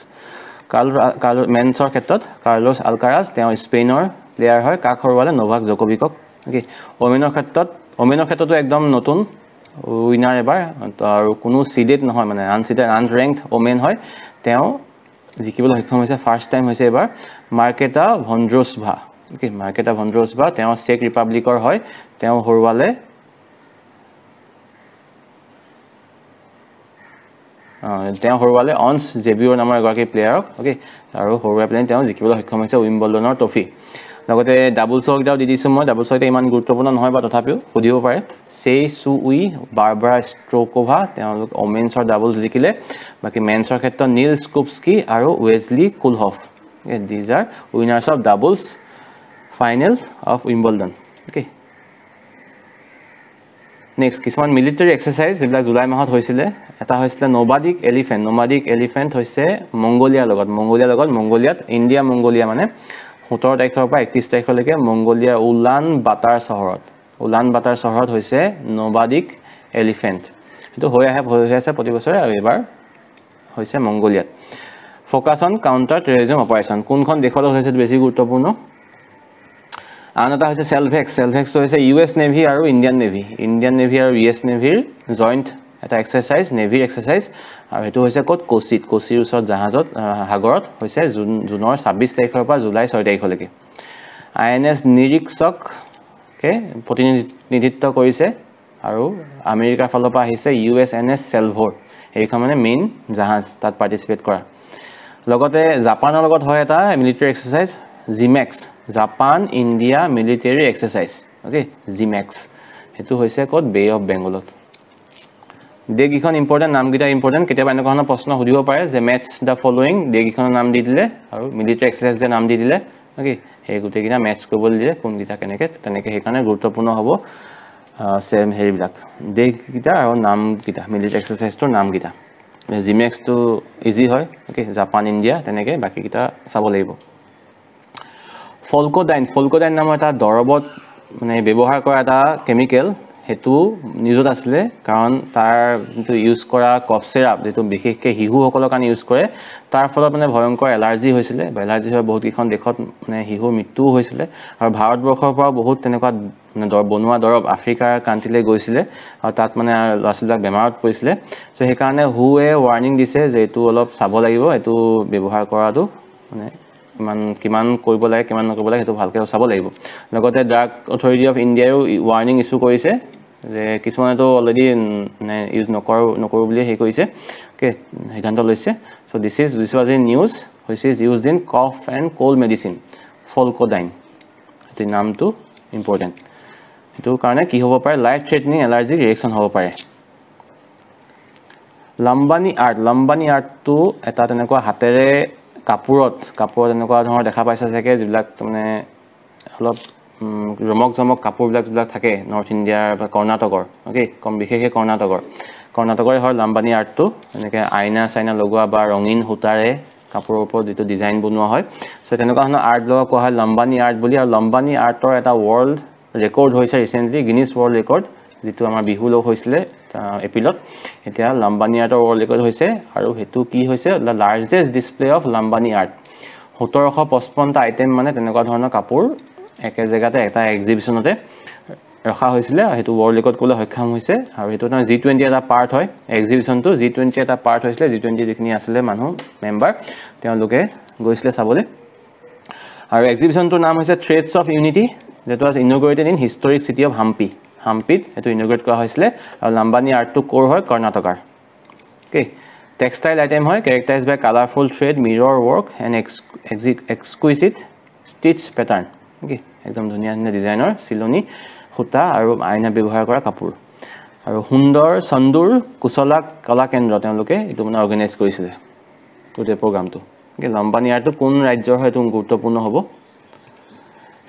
মেন্সৰ ক্ষেত্ৰত কাৰ্লোছ আলকাৰাজ তেওঁ স্পেইনৰ প্লেয়াৰ হয় কাক হৰুৱালে নোভাক জকোভিকক ওকে ওমেনৰ ক্ষেত্ৰতো একদম নতুন উইনাৰ এবাৰ আৰু কোনো সিডেড নহয় মানে আনসিডেড আনৰেংকড ওমেন হয় তেওঁ জিকিবলৈ সক্ষম হৈছে ফাৰ্স্ট টাইম হৈছে এবাৰ মাৰ্কেটা ভন্ড্ৰোসভা ওকে মাৰ্কেটা ভন্ড্ৰোসভা তেওঁ চেক ৰিপাব্লিকৰ হয় তেওঁ হৰুৱালে অনস জেভিয়ৰ নামৰ এগৰাকী প্লেয়াৰক ওকে আৰু হৰুৱাই প্লেন তেওঁ জিকিবলৈ সক্ষম হৈছে উইম্বলডনৰ ট্ৰফি লগতে ডাবলছৰ কিটাও দি দিছোঁ মই ডাবলছৰ এটা ইমান গুৰুত্বপূৰ্ণ নহয় বা তথাপিও সুধিব পাৰে সেই সু উই বাৰবাৰা ষ্ট্ৰকোভা তেওঁলোক ওমেন্সৰ ডাবলছ জিকিলে বাকি মেন্সৰ ক্ষেত্ৰত নীল স্কুপস্কি আৰু Wesley Koolhof these are winners of doubles final of Wimbledon okay next কিছুমান মিলিটাৰী এক্সাৰচাইজ যিবিলাক জুলাই মাহত হৈছিলে এটা হৈছিলে নোমাডিক এলিফেণ্ট হৈছে মংগোলিয়াৰ লগত মংগোলিয়াত ইণ্ডিয়া মংগোলিয়া মানে 17 তাৰিখৰ পৰা 31 তাৰিখলৈকে মংগোলিয়াৰ উলান বাটাৰ চহৰত হৈছে নোমাডিক এলিফেণ্ট সেইটো হৈ আছে প্ৰতি বছৰে আৰু এবাৰ হৈছে মংগোলিয়াত focus on counter terrorism operation কোনখন দেশত হৈছে বেছি গুৰুত্বপূৰ্ণ আন এটা হৈছে সেলভেক্স হৈছে ইউএছ নেভি আৰু ইণ্ডিয়ান নেভি আৰু ইউএছ নেভিৰ জইণ্ট এটা এক্সাৰচাইজ নেভিৰ এক্সাৰচাইজ আৰু হেতু হৈছে কোট কোচিৰ ওচৰত জাহাজত সাগৰত হৈছে জুনৰ 26 তাৰিখৰ পৰা জুলাই 6 তাৰিখলৈকে আইএনএছ নিৰিক্ষক কে প্ৰতিনিধিত্ব কৰিছে আৰু আমেৰিকাৰ ফালৰ পৰা আহিছে ইউএছএনএছ সেলভৰ এইখন মানে মেইন জাহাজ তাত পাৰ্টিসিপেট কৰা লগতে জাপানৰ লগত হয় এটা military exercise JIMEX Japan India military exercise okay JIMEX হেতু হৈছে কোট বে অফ বেংগলত দেগিখন ইম্পৰ্টেন্ট নামগিটা ইম্পৰ্টেন্ট কেতিয়াবা এনেকুৱা ধৰণৰ প্ৰশ্ন সুধিব পাৰে যে মেটচ দা ফলোইং দেগিখনৰ নাম দি দিলে আৰু মিলিটাৰী এক্সাৰচাইজ দে নাম দি দিলে ওকে এই গুটেকিনা মেটচ কৰিবলৈ দিলে কোনগিটা তেনেকে সেইকাৰণে গুৰুত্বপূৰ্ণ হ'ব সেম হেৰিবিলাক দেগিটা আৰু নামগিটা মিলিটাৰী এক্সাৰচাইজৰ নামগিটা জিমেক্স তো ইজি হয় ওকে জাপান ইণ্ডিয়া তেনেকে বাকিগিটা চাব লাগিব ফলকোডাইন নামৰ এটা দৰবত মানে ব্যৱহাৰ কৰা এটা কেমিকেল হেতু নিউজত আছিলে কাৰণ তাৰ যেটো ইউজ কৰা কফ সিৰাপ যেটো বিশেষকৈ হিহুসকলৰ কাৰণে ইউজ কৰে তাৰ ফলত মানে ভয়ংকৰ এলাৰ্জি হৈছিলে এলাৰ্জি হৈ বহুত কিখন দেশত মানে হিহুৰ মৃত্যু হৈছিলে আৰু ভাৰতবৰ্ষৰ পৰা বহুত তেনেকুৱা বনোৱা দৰব আফ্ৰিকাৰ কাণ্ট্ৰিলৈ গৈছিলে আৰু তাত মানে লাষ্টবিলাক বেমাৰত পৰিছিলে সো সেইকাৰণে হুৱে ৱাৰ্নিং দিছে যে এটো অলপ চাব লাগিব এটো ব্যৱহাৰ কৰাটো মানে কিমান কৰিব লাগে কিমান নকৰিব লাগে হেতু ভালকৈ চাব লাগিব লগতে ড্ৰাগ অথৰিটি অফ ইণ্ডিয়াও ৱাৰ্নিং ইস্যু কৰিছে যে কিছুমানে তো অলৰেডি মানে ইউজ নকৰো বুলি হে কৈছে ওকে সিদ্ধান্ত লৈছে so this was in news which is used in cough and cold medicine ফলকোডাইন এটো নামটো ইম্পৰ্টেন্ট এটো কাৰণে কি হ'ব পাৰে লাইফ থ্ৰেটনিং এলাৰ্জি ৰিএকচন হ'ব পাৰে লম্বানি আৰ্ট তো এটা তেনেকুৱা হাতেৰে কাপোৰত এনেকুৱা ধৰণৰ দেখা পাইছে চাগে যিবিলাক মানে অলপ ৰমক কাপোৰবিলাক থাকে নৰ্থ ইণ্ডিয়াৰ বা কৰ্ণাটকৰ ওকে কম বিশেষে কৰ্ণাটকৰ হয় লম্বানি আৰ্টটো এনেকৈ আইনা লগোৱা বা ৰঙীন সূতাৰে কাপোৰৰ ওপৰত যেটো ডিজাইন বনোৱা হয় সো তেনেকুৱা ধৰণৰ আৰ্ট লগোৱা কোৱা হয় লম্বানি আৰ্ট বুলি আৰু লম্বানি আৰ্টৰ এটা ৱৰ্ল্ড ৰেকৰ্ড হৈছে ৰিসেন্টলি গিনিছ ৱৰ্ল্ড ৰেকৰ্ড যেটো আমাৰ বিহু লগ হৈছিলে এপ্ৰিলত এতিয়া লম্বানি আৰ্টৰ ৱৰ্ল্ড ৰেকৰ্ড হৈছে আৰু হেতু কি হৈছে the largest display of Lambani art 1755টা আইটেম মানে তেনেকুৱা ধৰণৰ কাপোৰ একে জেগাতে এটা এক্সিবিশনতে ৰখা হৈছিল হেতু ৱৰ্ল্ড ৰেকৰ্ড কৰিবলৈ সক্ষম হৈছে আৰু হেতু G20 এটা পাৰ্ট হয় এক্সিবিশনটো G20 এটা পাৰ্ট হৈছিল G20 যিখিনি আছিল মানুহ মেম্বাৰ তেওঁলোকে গৈছিল চাবলৈ আৰু এক্সিবিশনটোৰ নাম হৈছে থ্ৰেডছ অফ ইউনিটি যেটো was inaugurated in historic city of হাম্পিত এটো ইনগ্ৰেট কৰা হৈছিল আৰু লম্বানি আৰ্টটো কোৰ হয় কৰ্ণাটকাৰ ওকে টেক্সটাইল আইটেম হয় characterized by colorful thread mirror work and exquisite stitch pattern okay একদম ধুনীয়া ডিজাইনৰ সিলনি সুতা আৰু আইনা ব্যৱহাৰ কৰা কাপোৰ আৰু সুন্দৰ চন্দুৰ কুশলা কলা কেন্দ্ৰ তেওঁলোকে এটো মানে অৰ্গানাইজ কৰিছিল তোতে প্ৰগ্ৰামটো ওকে লম্বানি আৰ্টটো কোন ৰাজ্যৰ হয় এটো গুৰুত্বপূৰ্ণ হ'ব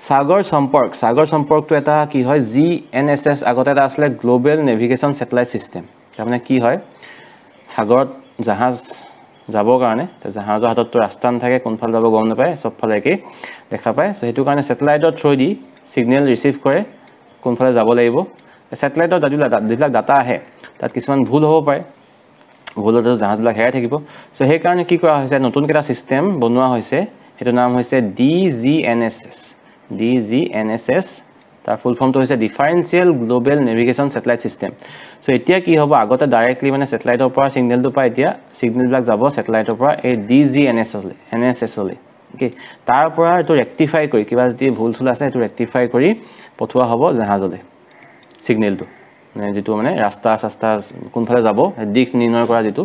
সাগৰ সম্পৰ্কটো এটা কি হয় GNSS আগতে এটা আসলে গ্লোবাল নেভিগেশন স্যাটেলাইট সিস্টেম তাৰমানে কি হয় সাগৰত জাহাজ যাবৰ কাৰণে জাহাজৰ হাতত ৰাস্তা নাথাকে কোনফাল যাব গম নাপায় সবফালে একে দেখা পায় সো হেতু কাৰণে স্যাটেলাইটৰ থ্ৰু দি সিগনেল ৰিসিভ কৰে কোনফালে যাব লাগিব স্যাটেলাইটৰ যিবিলাক ডাটা আহে তাত কিছুমান ভুল হ'ব পাৰে ভুলতে জাহাজবিলাক হেৰাই থাকিব সো সেই কাৰণে কি কৰা হৈছে নতুন কেটা সিস্টেম বনোৱা হৈছে হেতু নাম হৈছে DGNSS তাৰ ফুল ফৰ্মটো হৈছে differential global navigation satellite system so এতিয়া কি হ'ব আগতে ডাইৰেক্টলি মানে স্যাটেলাইটৰ পৰা সিগনেলটো পাই এতিয়া সিগনেলবিলাক যাব স্যাটেলাইটৰ পৰা এই DGNSS লৈ ওকে তাৰ পৰা এটো ৰেক্টিফাই কৰি কিবা যদি ভুল চুল আছে এটো ৰেক্টিফাই কৰি পঠোৱা হ'ব জাহাজলৈ সিগনেলটো মানে যেটো মানে ৰাস্তা কোনফালে যাব দিক নিৰ্ণয় কৰা যেটো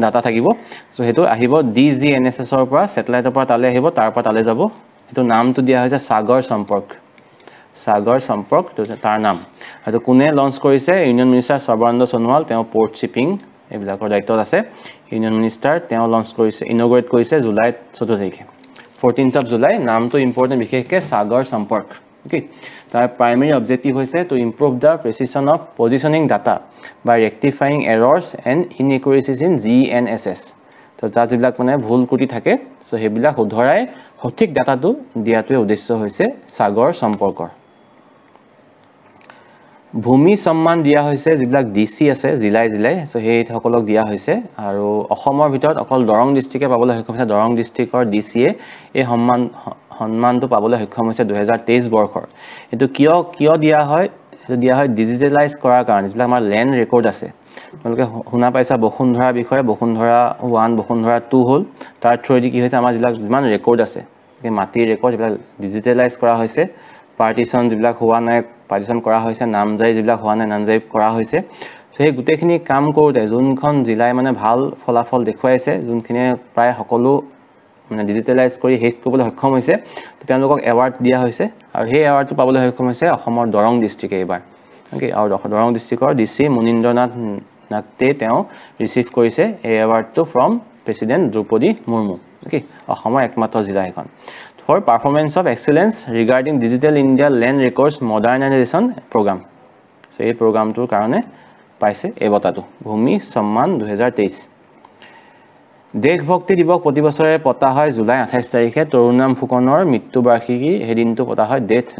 ডাটা থাকিব সো হেতু আহিব DGNSS ৰ পৰা স্যাটেলাইটৰ পৰা তালে আহিব তাৰ পৰা তালে যাব এটো নামটো দিয়া হৈছে সাগৰ সম্পৰ্ক তাৰ নাম হেতু কোনে লঞ্চ কৰিছে ইউনিয়ন মিনিষ্টাৰ সৰ্বানন্দ সোণোৱাল তেওঁ পোৰ্ট শিপিং এবিলাকৰ দায়িত্বত আছে ইউনিয়ন মিনিষ্টাৰ তেওঁ লঞ্চ কৰিছে ইনগ্ৰেট কৰিছে জুলাই 14 তাৰিখে 14th of July নামটো ইম্পৰ্টেন্ট বিশেষকে সাগৰ সম্পৰ্ক okay তাৰ প্ৰাইমাৰী অবজেক্টিভ হৈছে to improve the precision of positioning data by rectifying errors and inaccuracies in GNSS তো যাবিলাক মানে ভুল কুটি থাকে সো হেবিলাক উধৰাই সঠিক ডাটাটো দিয়াটোৱে উদ্দেশ্য হৈছে সাগৰ সম্পৰ্কৰ ভূমি সম্মান দিয়া হৈছে যিবিলাক DC আছে জিলাই সো সেই সকলক দিয়া হৈছে আৰু অসমৰ ভিতৰত অকল দৰং ডিস্ট্ৰিক্টে পাবলৈ সক্ষম হৈছে দৰং ডিস্ট্ৰিক্টৰ DCয়ে এই সম্মানটো পাবলৈ সক্ষম হৈছে 2023 বৰ্ষৰ এটো কিয় দিয়া হয় এটো দিয়া হয় ডিজিটেলাইজ কৰাৰ কাৰণে যিবিলাক আমাৰ ল্যান্ড ৰেকৰ্ড আছে আপোনালোকে শুনা পাইছা বসুন্ধৰা বিষয়ে বসুন্ধৰা 1 বসুন্ধৰা 2 হল তাৰ থ্ৰুদি কি হৈছে আমাৰ যিমান ৰেকৰ্ড আছে এই মাটিৰ ৰেকৰ্ড যিবিলাক ডিজিটেলাইজ কৰা হৈছে পাৰ্টিশন যিবিলাক হোৱা নাই পাৰ্টিশন কৰা হৈছে নামজাৰি যিবিলাক হোৱা নাই নামজাৰি কৰা হৈছে সো এই গুটেখিনি কাম কৰোতে যোনখন জিলাই মানে ভাল ফলাফল দেখুৱাইছে যোনখিনি প্ৰায় সকলো মানে ডিজিটেলাইজ কৰি শেষ কৰিবলৈ সক্ষম হৈছে তেওঁলোকক এৱাৰ্ড দিয়া হৈছে আৰু সেই এৱাৰ্ডটো পাবলৈ সক্ষম হৈছে অসমৰ দৰং ডিস্ট্ৰিক্টে এবাৰ ওকে আৰু দৰং ডিস্ট্ৰিক্টৰ DC মুনিন্দ্ৰনাথ নাথে তেওঁ ৰিসিভ কৰিছে এই এৱাৰ্ডটো from president Droupadi Murmu okay অসমৰ একমাত্ৰ জিলা এখন for performance of excellence regarding Digital India Land Records Modernization Program. So, this program tour karone paise e botatu. Bhumi Samman 2023. Dekh Bhakti Dibok proti bosore pata hoy July 28 tarikhe Torunam Fukonor mittu barshiki he dintu pata hoy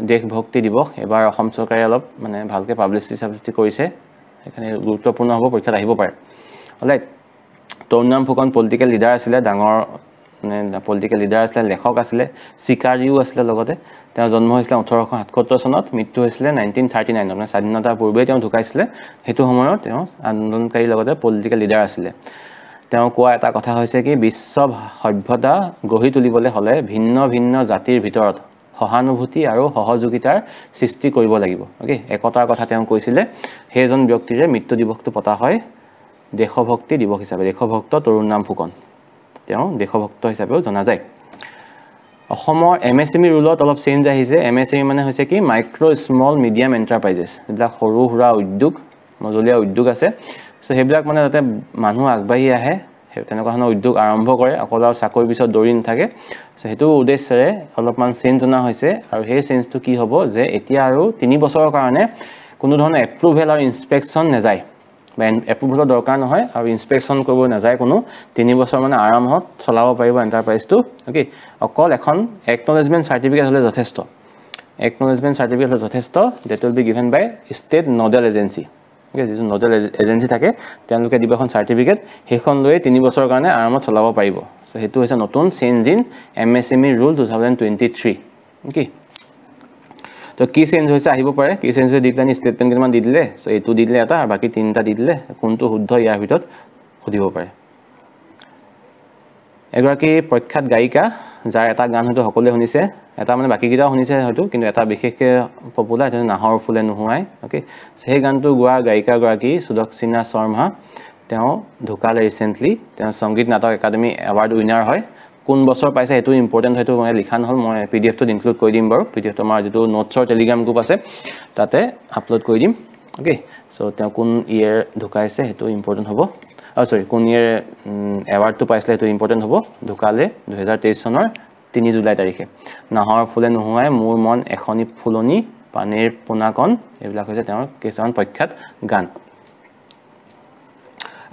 Dekh Bhakti Dibok ebar Ahom Sorkare olop mane bhalke publicity korise ekhane guruttopurno hobo porikhat ahibo pare. Alright. Torunam Fukon political leader asile dangor political leader asile lekhok asile sikariu asile logote তেওঁ জন্ম হৈছিল 1877 চনত মৃত্যু হৈছিল 1939 মানে স্বাধীনতাৰ পূৰ্বে তেওঁ ঢুকাইছিল হেতু সময়ত তেওঁ আন্দোলনকাৰী লগতে পলিটিক্যাল লিডাৰ আছিল তেওঁ কোৱা এটা কথা হৈছে কি বিশ্ব সভ্যতা গঢ়ি তুলিবলৈ হলে ভিন্ন ভিন্ন জাতিৰ ভিতৰত সহানুভূতি আৰু সহযোগিতাৰ সৃষ্টি কৰিব লাগিব ওকে একতাৰ কথা তেওঁ কৈছিল হেজন ব্যক্তিৰে মৃত্যু দিৱসটো পতা হয় দেশভক্তি দিৱস হিচাপে দেশভক্ত তৰুণৰাম ফুকন তেওঁ দেশভক্ত হিচাপেও জনা যায় অসমৰ MSME ৰুলত অলপ চেঞ্জ আহিছে MSME মানে হৈছে কি মাইক্ৰো স্মল মিডিয়াম এন্টাৰপ্ৰাইজেছ যিবিলাক সৰু হুৰা উদ্যোগ মজলীয়া উদ্যোগ আছে সো হেবিলাক মানে যাতে মানুহ আগবাঢ়ি আহে তেনেকুৱা উদ্যোগ আৰম্ভ কৰে অকল আৰু চাকৰি পিছত দৌৰি নাথাকে সো হেতু উদ্দেশ্যৰে অলপমান চেঞ্জ জনা হৈছে আৰু সেই চেঞ্জটো কি হ'ব যে এতিয়া আৰু 3 বছৰৰ কাৰণে কোনো ধৰণৰ এপ্ৰুভেল আৰু ইনস্পেকচন নাযায় বা এপ্ৰুভেলৰ দৰকাৰ নহয় আৰু ইনস্পেকচন কৰিব নাযায় কোনো 3 বছৰ মানে আৰামত চলাব পাৰিব এন্টাৰপ্ৰাইজটো ওকে অকল এখন একনলেজমেন্ট সাৰ্টিফিকেট হলে যথেষ্ট একনলেজমেন্ট সাৰ্টিফিকেট হলে যথেষ্ট that will be given by state nodal agency okay যেটো নডেল এজেন্সি থাকে তেওঁলোকে দিব এখন সাৰ্টিফিকেট হেখন লৈ 3 বছৰৰ কাৰণে আৰামত চলাব পাৰিব সো হেতু হৈছে নতুন change in MSME rule 2023 okay তো কি চেঞ্জ হৈছে আহিব পাৰে কি চেঞ্জ হৈ দিপলানি স্টেটমেন্ট কিমান দি দিলে সো এটো দি দিলে এটা আৰু বাকি তিনটা দি দিলে কোনটো শুদ্ধ ইয়াৰ ভিতৰত সুধিব পাৰে এগৰাকী প্ৰখ্যাত গায়িকা যাৰ এটা গান হয়তো সকলোৱে শুনিছে এটা মানে বাকি কিটা শুনিছে হয়তো কিন্তু এটা বিশেষকে পপুলাৰ এটা নাহৰ ফুলে নুহুৱাই ওকে সেই গানটো গোৱা গায়িকা গৰাকী সুদক্ষিণা শৰ্মা তেওঁ ঢুকালে ৰিসেন্টলি তেওঁ সংগীত নাটক একাডেমি এৱাৰ্ড উইনাৰ হয় কোন বছৰ পাইছে এটো ইম্পৰ্টেন্ট হয়তো মই লিখান হল মই PDF টো ইনক্লুড কৰি দিম বাৰু PDF টো আমাৰ যেটো নোটছৰ টেলিগ্ৰাম গ্ৰুপ আছে তাতে আপলোড কৰি দিম ওকে সো তেওঁ কোন ইয়াৰ ঢুকাইছে হেতু ইম্পৰ্টেন্ট হ'ব সৰি কোন ইয়াৰ এৱাৰ্ডটো পাইছিলে হেতু ইম্পৰ্টেন্ট হ'ব ঢুকালে 2023 চনৰ 3 জুলাই তাৰিখে নাহৰ ফুলে নুহুৱাই মোৰ মন এখনি ফুলনি পানীৰ পোনাকন এইবিলাক হৈছে তেওঁৰ কিছুমান প্ৰখ্যাত গান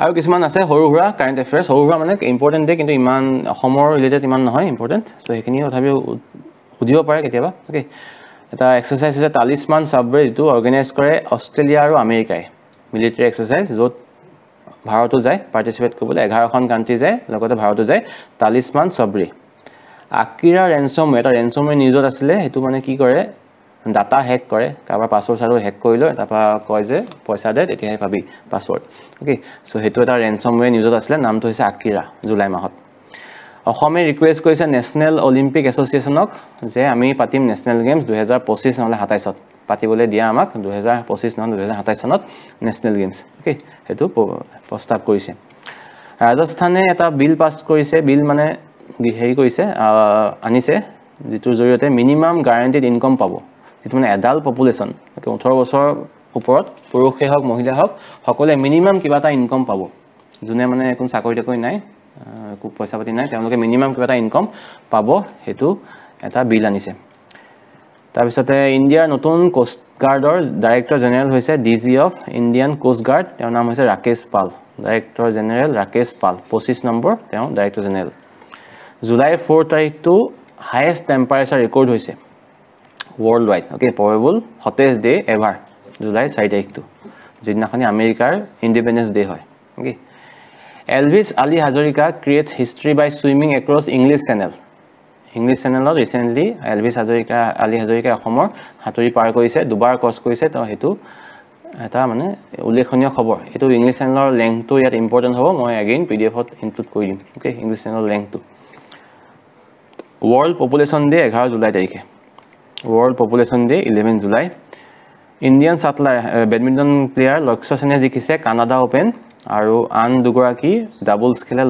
আৰু কিছুমান আছে হৰুহুৰা কাৰেন্ট এফেয়াৰ্স হৰুহুৰা মানে ইম্পৰ্টেন্ট দে কিন্তু ইমান অসমৰ ৰিলেটেড ইমান নহয় ইম্পৰ্টেন্ট সো হেখিনি তথাপি সুধিব পাৰে কেতিয়াবা ওকে এটা এক্সাৰসাইজ আছে তালিসমান সাবৱে যেটো অৰ্গানাইজ কৰে অষ্ট্ৰেলিয়া আৰু আমেৰিকাই মিলিটাৰী এক্সাৰসাইজ যত ভাৰতো যায় পাৰ্টিচিপেট কৰিবলৈ 11খন কাণ্ট্ৰি যায় লগতে ভাৰতো যায় তালিসমান সবৰি আকিৰা ৰেনসমৱে এটা ৰেনসমৱে নিউজত আছিলে হেতু মানে কি কৰে ডাটা হেক কৰে কাৰোবাৰ পাছৱৰ্ড সাৰো হেক কৰি লয় তাৰপা কয় যে পইচা দে তেতিয়াহে পাবি পাছৱৰ্ড ওকে সো হেতু এটা ৰেনসমৱে নিউজত আছিলে নামটো হৈছে আকিৰা জুলাই মাহত অসমে ৰিকুৱেষ্ট কৰিছে নেশনেল অলিম্পিক এছ'চিয়েশ্যনক যে আমি পাতিম নেশনেল গেমছ 2025 নহলে 27ত পাতিবলৈ দিয়া আমাক 2025 নহলে 2027 চনত নেশনেল গেমছ ওকে হেতু প্ৰস্তাৱ কৰিছে ৰাজস্থানে এটা বিল পাছ কৰিছে বিল মানে হেৰি কৰিছে আনিছে যেটোৰ জৰিয়তে মিনিমাম গ্যাৰান্টিড ইনকাম পাব যেটো মানে এডাল্ট পপুলেশ্যন 18 বছৰ ওপৰত পুৰুষে হওক মহিলা হওক সকলোৱে মিনিমাম কিবা এটা ইনকাম পাব যোনে মানে কোনো চাকৰি টাকৰি নাই কো পইচা পাতি নাই তেওঁলোকে মিনিমাম কিবা এটা ইনকাম পাব হেতু এটা বিল আনিছে তাৰপিছতে ইণ্ডিয়াৰ নতুন কোষ্ট গাৰ্ডৰ ডাইৰেক্টৰ জেনেৰেল হৈছে ডিজি অফ ইণ্ডিয়ান কোষ্ট গাৰ্ড তেওঁৰ নাম হৈছে Rakesh Pal director general Rakesh Pal 25 number তেওঁ ডাইৰেক্টৰ জেনেৰেল জুলাই 4 তাৰিখটো হাইয়েষ্ট টেম্পাৰেচাৰ ৰেকৰ্ড হৈছে world wide okay probable hottest day ever July 4 তাৰিখটো যিদিনাখনি আমেৰিকাৰ ইন্ডিপেন্ডেন্স ডে হয় okay Elvis Ali Hazarika creates history by swimming across English Channel recently Elvis Ali Hazarika অসমৰ হাতৰি পাৰ কৰিছে দুবাৰ cross কৰিছে তো হেতু এটা মানে উল্লেখনীয় খবৰ এটো ইংলিশ চেনেলৰ লিংকটো ইয়াত ইম্পৰ্টেন্ট হ'ব মই अगेन পিডিএফত ইনক্লুড কৰি দিম okay ইংলিশ চেনেলৰ লিংকটো World Population Day 11 জুলাই তাৰিখে World Population Day 11 July Indian badminton player Lakshya Sene জিকিছে কানাডা ওপেন আৰু আন দুগৰাকী ডাবলছ খেলে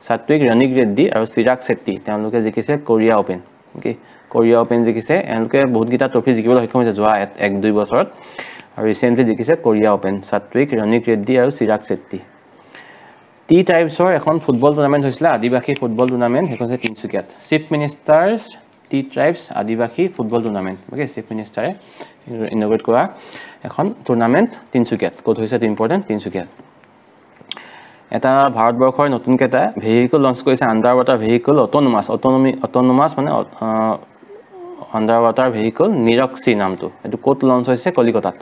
সাত্বিক ৰানিক ৰেড্ডি আৰু চিৰাগ শেট্টি তেওঁলোকে জিকিছে Korea open okay Korea open জিকিছে এনকে বহুত গিটা ট্ৰফি জিকিবলৈ সক্ষম হৈছে যোৱা 1-2 বছৰত আৰু ৰিসেন্টলি জিকিছে কোৰিয়া ওপেন সাত্বিক ৰানিক ৰেড্ডি আৰু চিৰাগ শেট্টি টি টাইপছৰ এখন ফুটবল টুৰ্নামেন্ট হৈছিল আদিবাসী ফুটবল টুৰ্নামেন্ট হেকনছে তিনচুকিয়াত chief ministers tea tribes Adivasi football tournament okay chief মিনিষ্টাৰে ইনগ্ৰেট কৰা এখন টুৰ্নামেন্ট তিনচুকিয়াত কোড হৈছে ইম্পৰ্টেন্ট তিনচুকিয়াত এটা ভাৰতবৰ্ষৰ নতুন কেটা ভেহিকল লঞ্চ কৰিছে আন্ডাৰ ৱাটাৰ ভেহিকল অটোনমাস মানে আন্ডাৰ ৱাটাৰ ভেহিকল নিৰক্সি নামটো এটো কোড লঞ্চ হৈছে কলিকতাত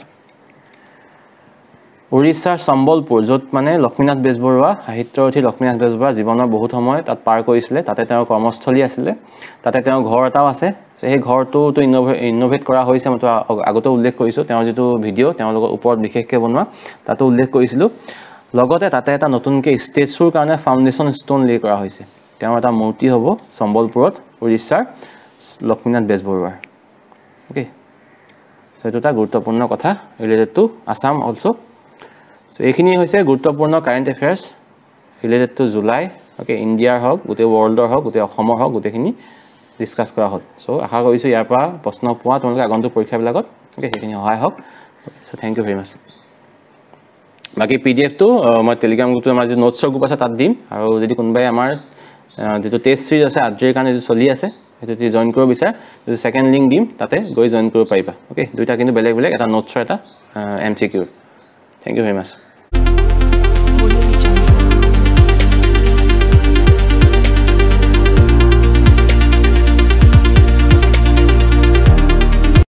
উৰিষ্যাৰ সম্বলপুৰ যত মানে লক্ষ্মীনাথ বেজবৰুৱা সাহিত্যৰথী লক্ষ্মীনাথ বেজবৰুৱা জীৱনৰ বহুত সময় তাত পাৰ কৰিছিলে তাতে তেওঁৰ কৰ্মস্থলী আছিল তাতে তেওঁৰ ঘৰ এটাও আছে সেই ঘৰটো তো ইনোভেট কৰা হৈছে মই আগতে উল্লেখ কৰিছো তেওঁৰ যেটো ভিডিও তেওঁৰ লগত ওপৰত বিশেষকৈ বনোৱা তাতো উল্লেখ কৰিছিলো লগতে তাতে এটা নতুনকৈ ষ্টেচুৰ কাৰণে ফাউণ্ডেশ্যন ষ্টোন লে কৰা হৈছে তেওঁৰ এটা মূৰ্তি হ'ব সম্বলপুৰত উৰিষ্যাৰ লক্ষ্মীনাথ বেজবৰুৱাৰ ওকে সো এটা গুৰুত্বপূৰ্ণ কথা related to Assam also so এইখিনি হৈছে গুৰুত্বপূৰ্ণ current affairs related to July okay ইণ্ডিয়াৰ হওক গোটেই ওয়াৰ্ল্ডৰ হওক গোটেই অসমৰ হওক গোটেইখিনি ডিসকাস কৰা হ'ল সো আশা কৰিছো ইয়াৰ পৰা প্ৰশ্ন পোৱা তোমালোকে আগন্তুক পৰীক্ষাবিলাকত ওকে সেইখিনি সহায় হওক সো থ্যাংক ইউ ভেৰি মাচ বাকি পিডিএফ টো মই টেলিগ্ৰাম গ্ৰুপটো আমাৰ যে নোটছৰ গ্ৰুপ আছে তাত দিম আৰু যদি কোনবাই আমাৰ যেটো টেষ্ট সিৰিজ আছে আদ্ৰিৰ কাৰণে যে চলি আছে হেতু যদি জয়েন কৰিব বিচাৰ যদি সেকেন্ড লিংক দিম তাতে গৈ জয়েন কৰিব পাৰিবা ওকে দুইটা কিন্তু বেলেগ বেলেগ এটা নোটছৰ এটা MCQ thank you very mass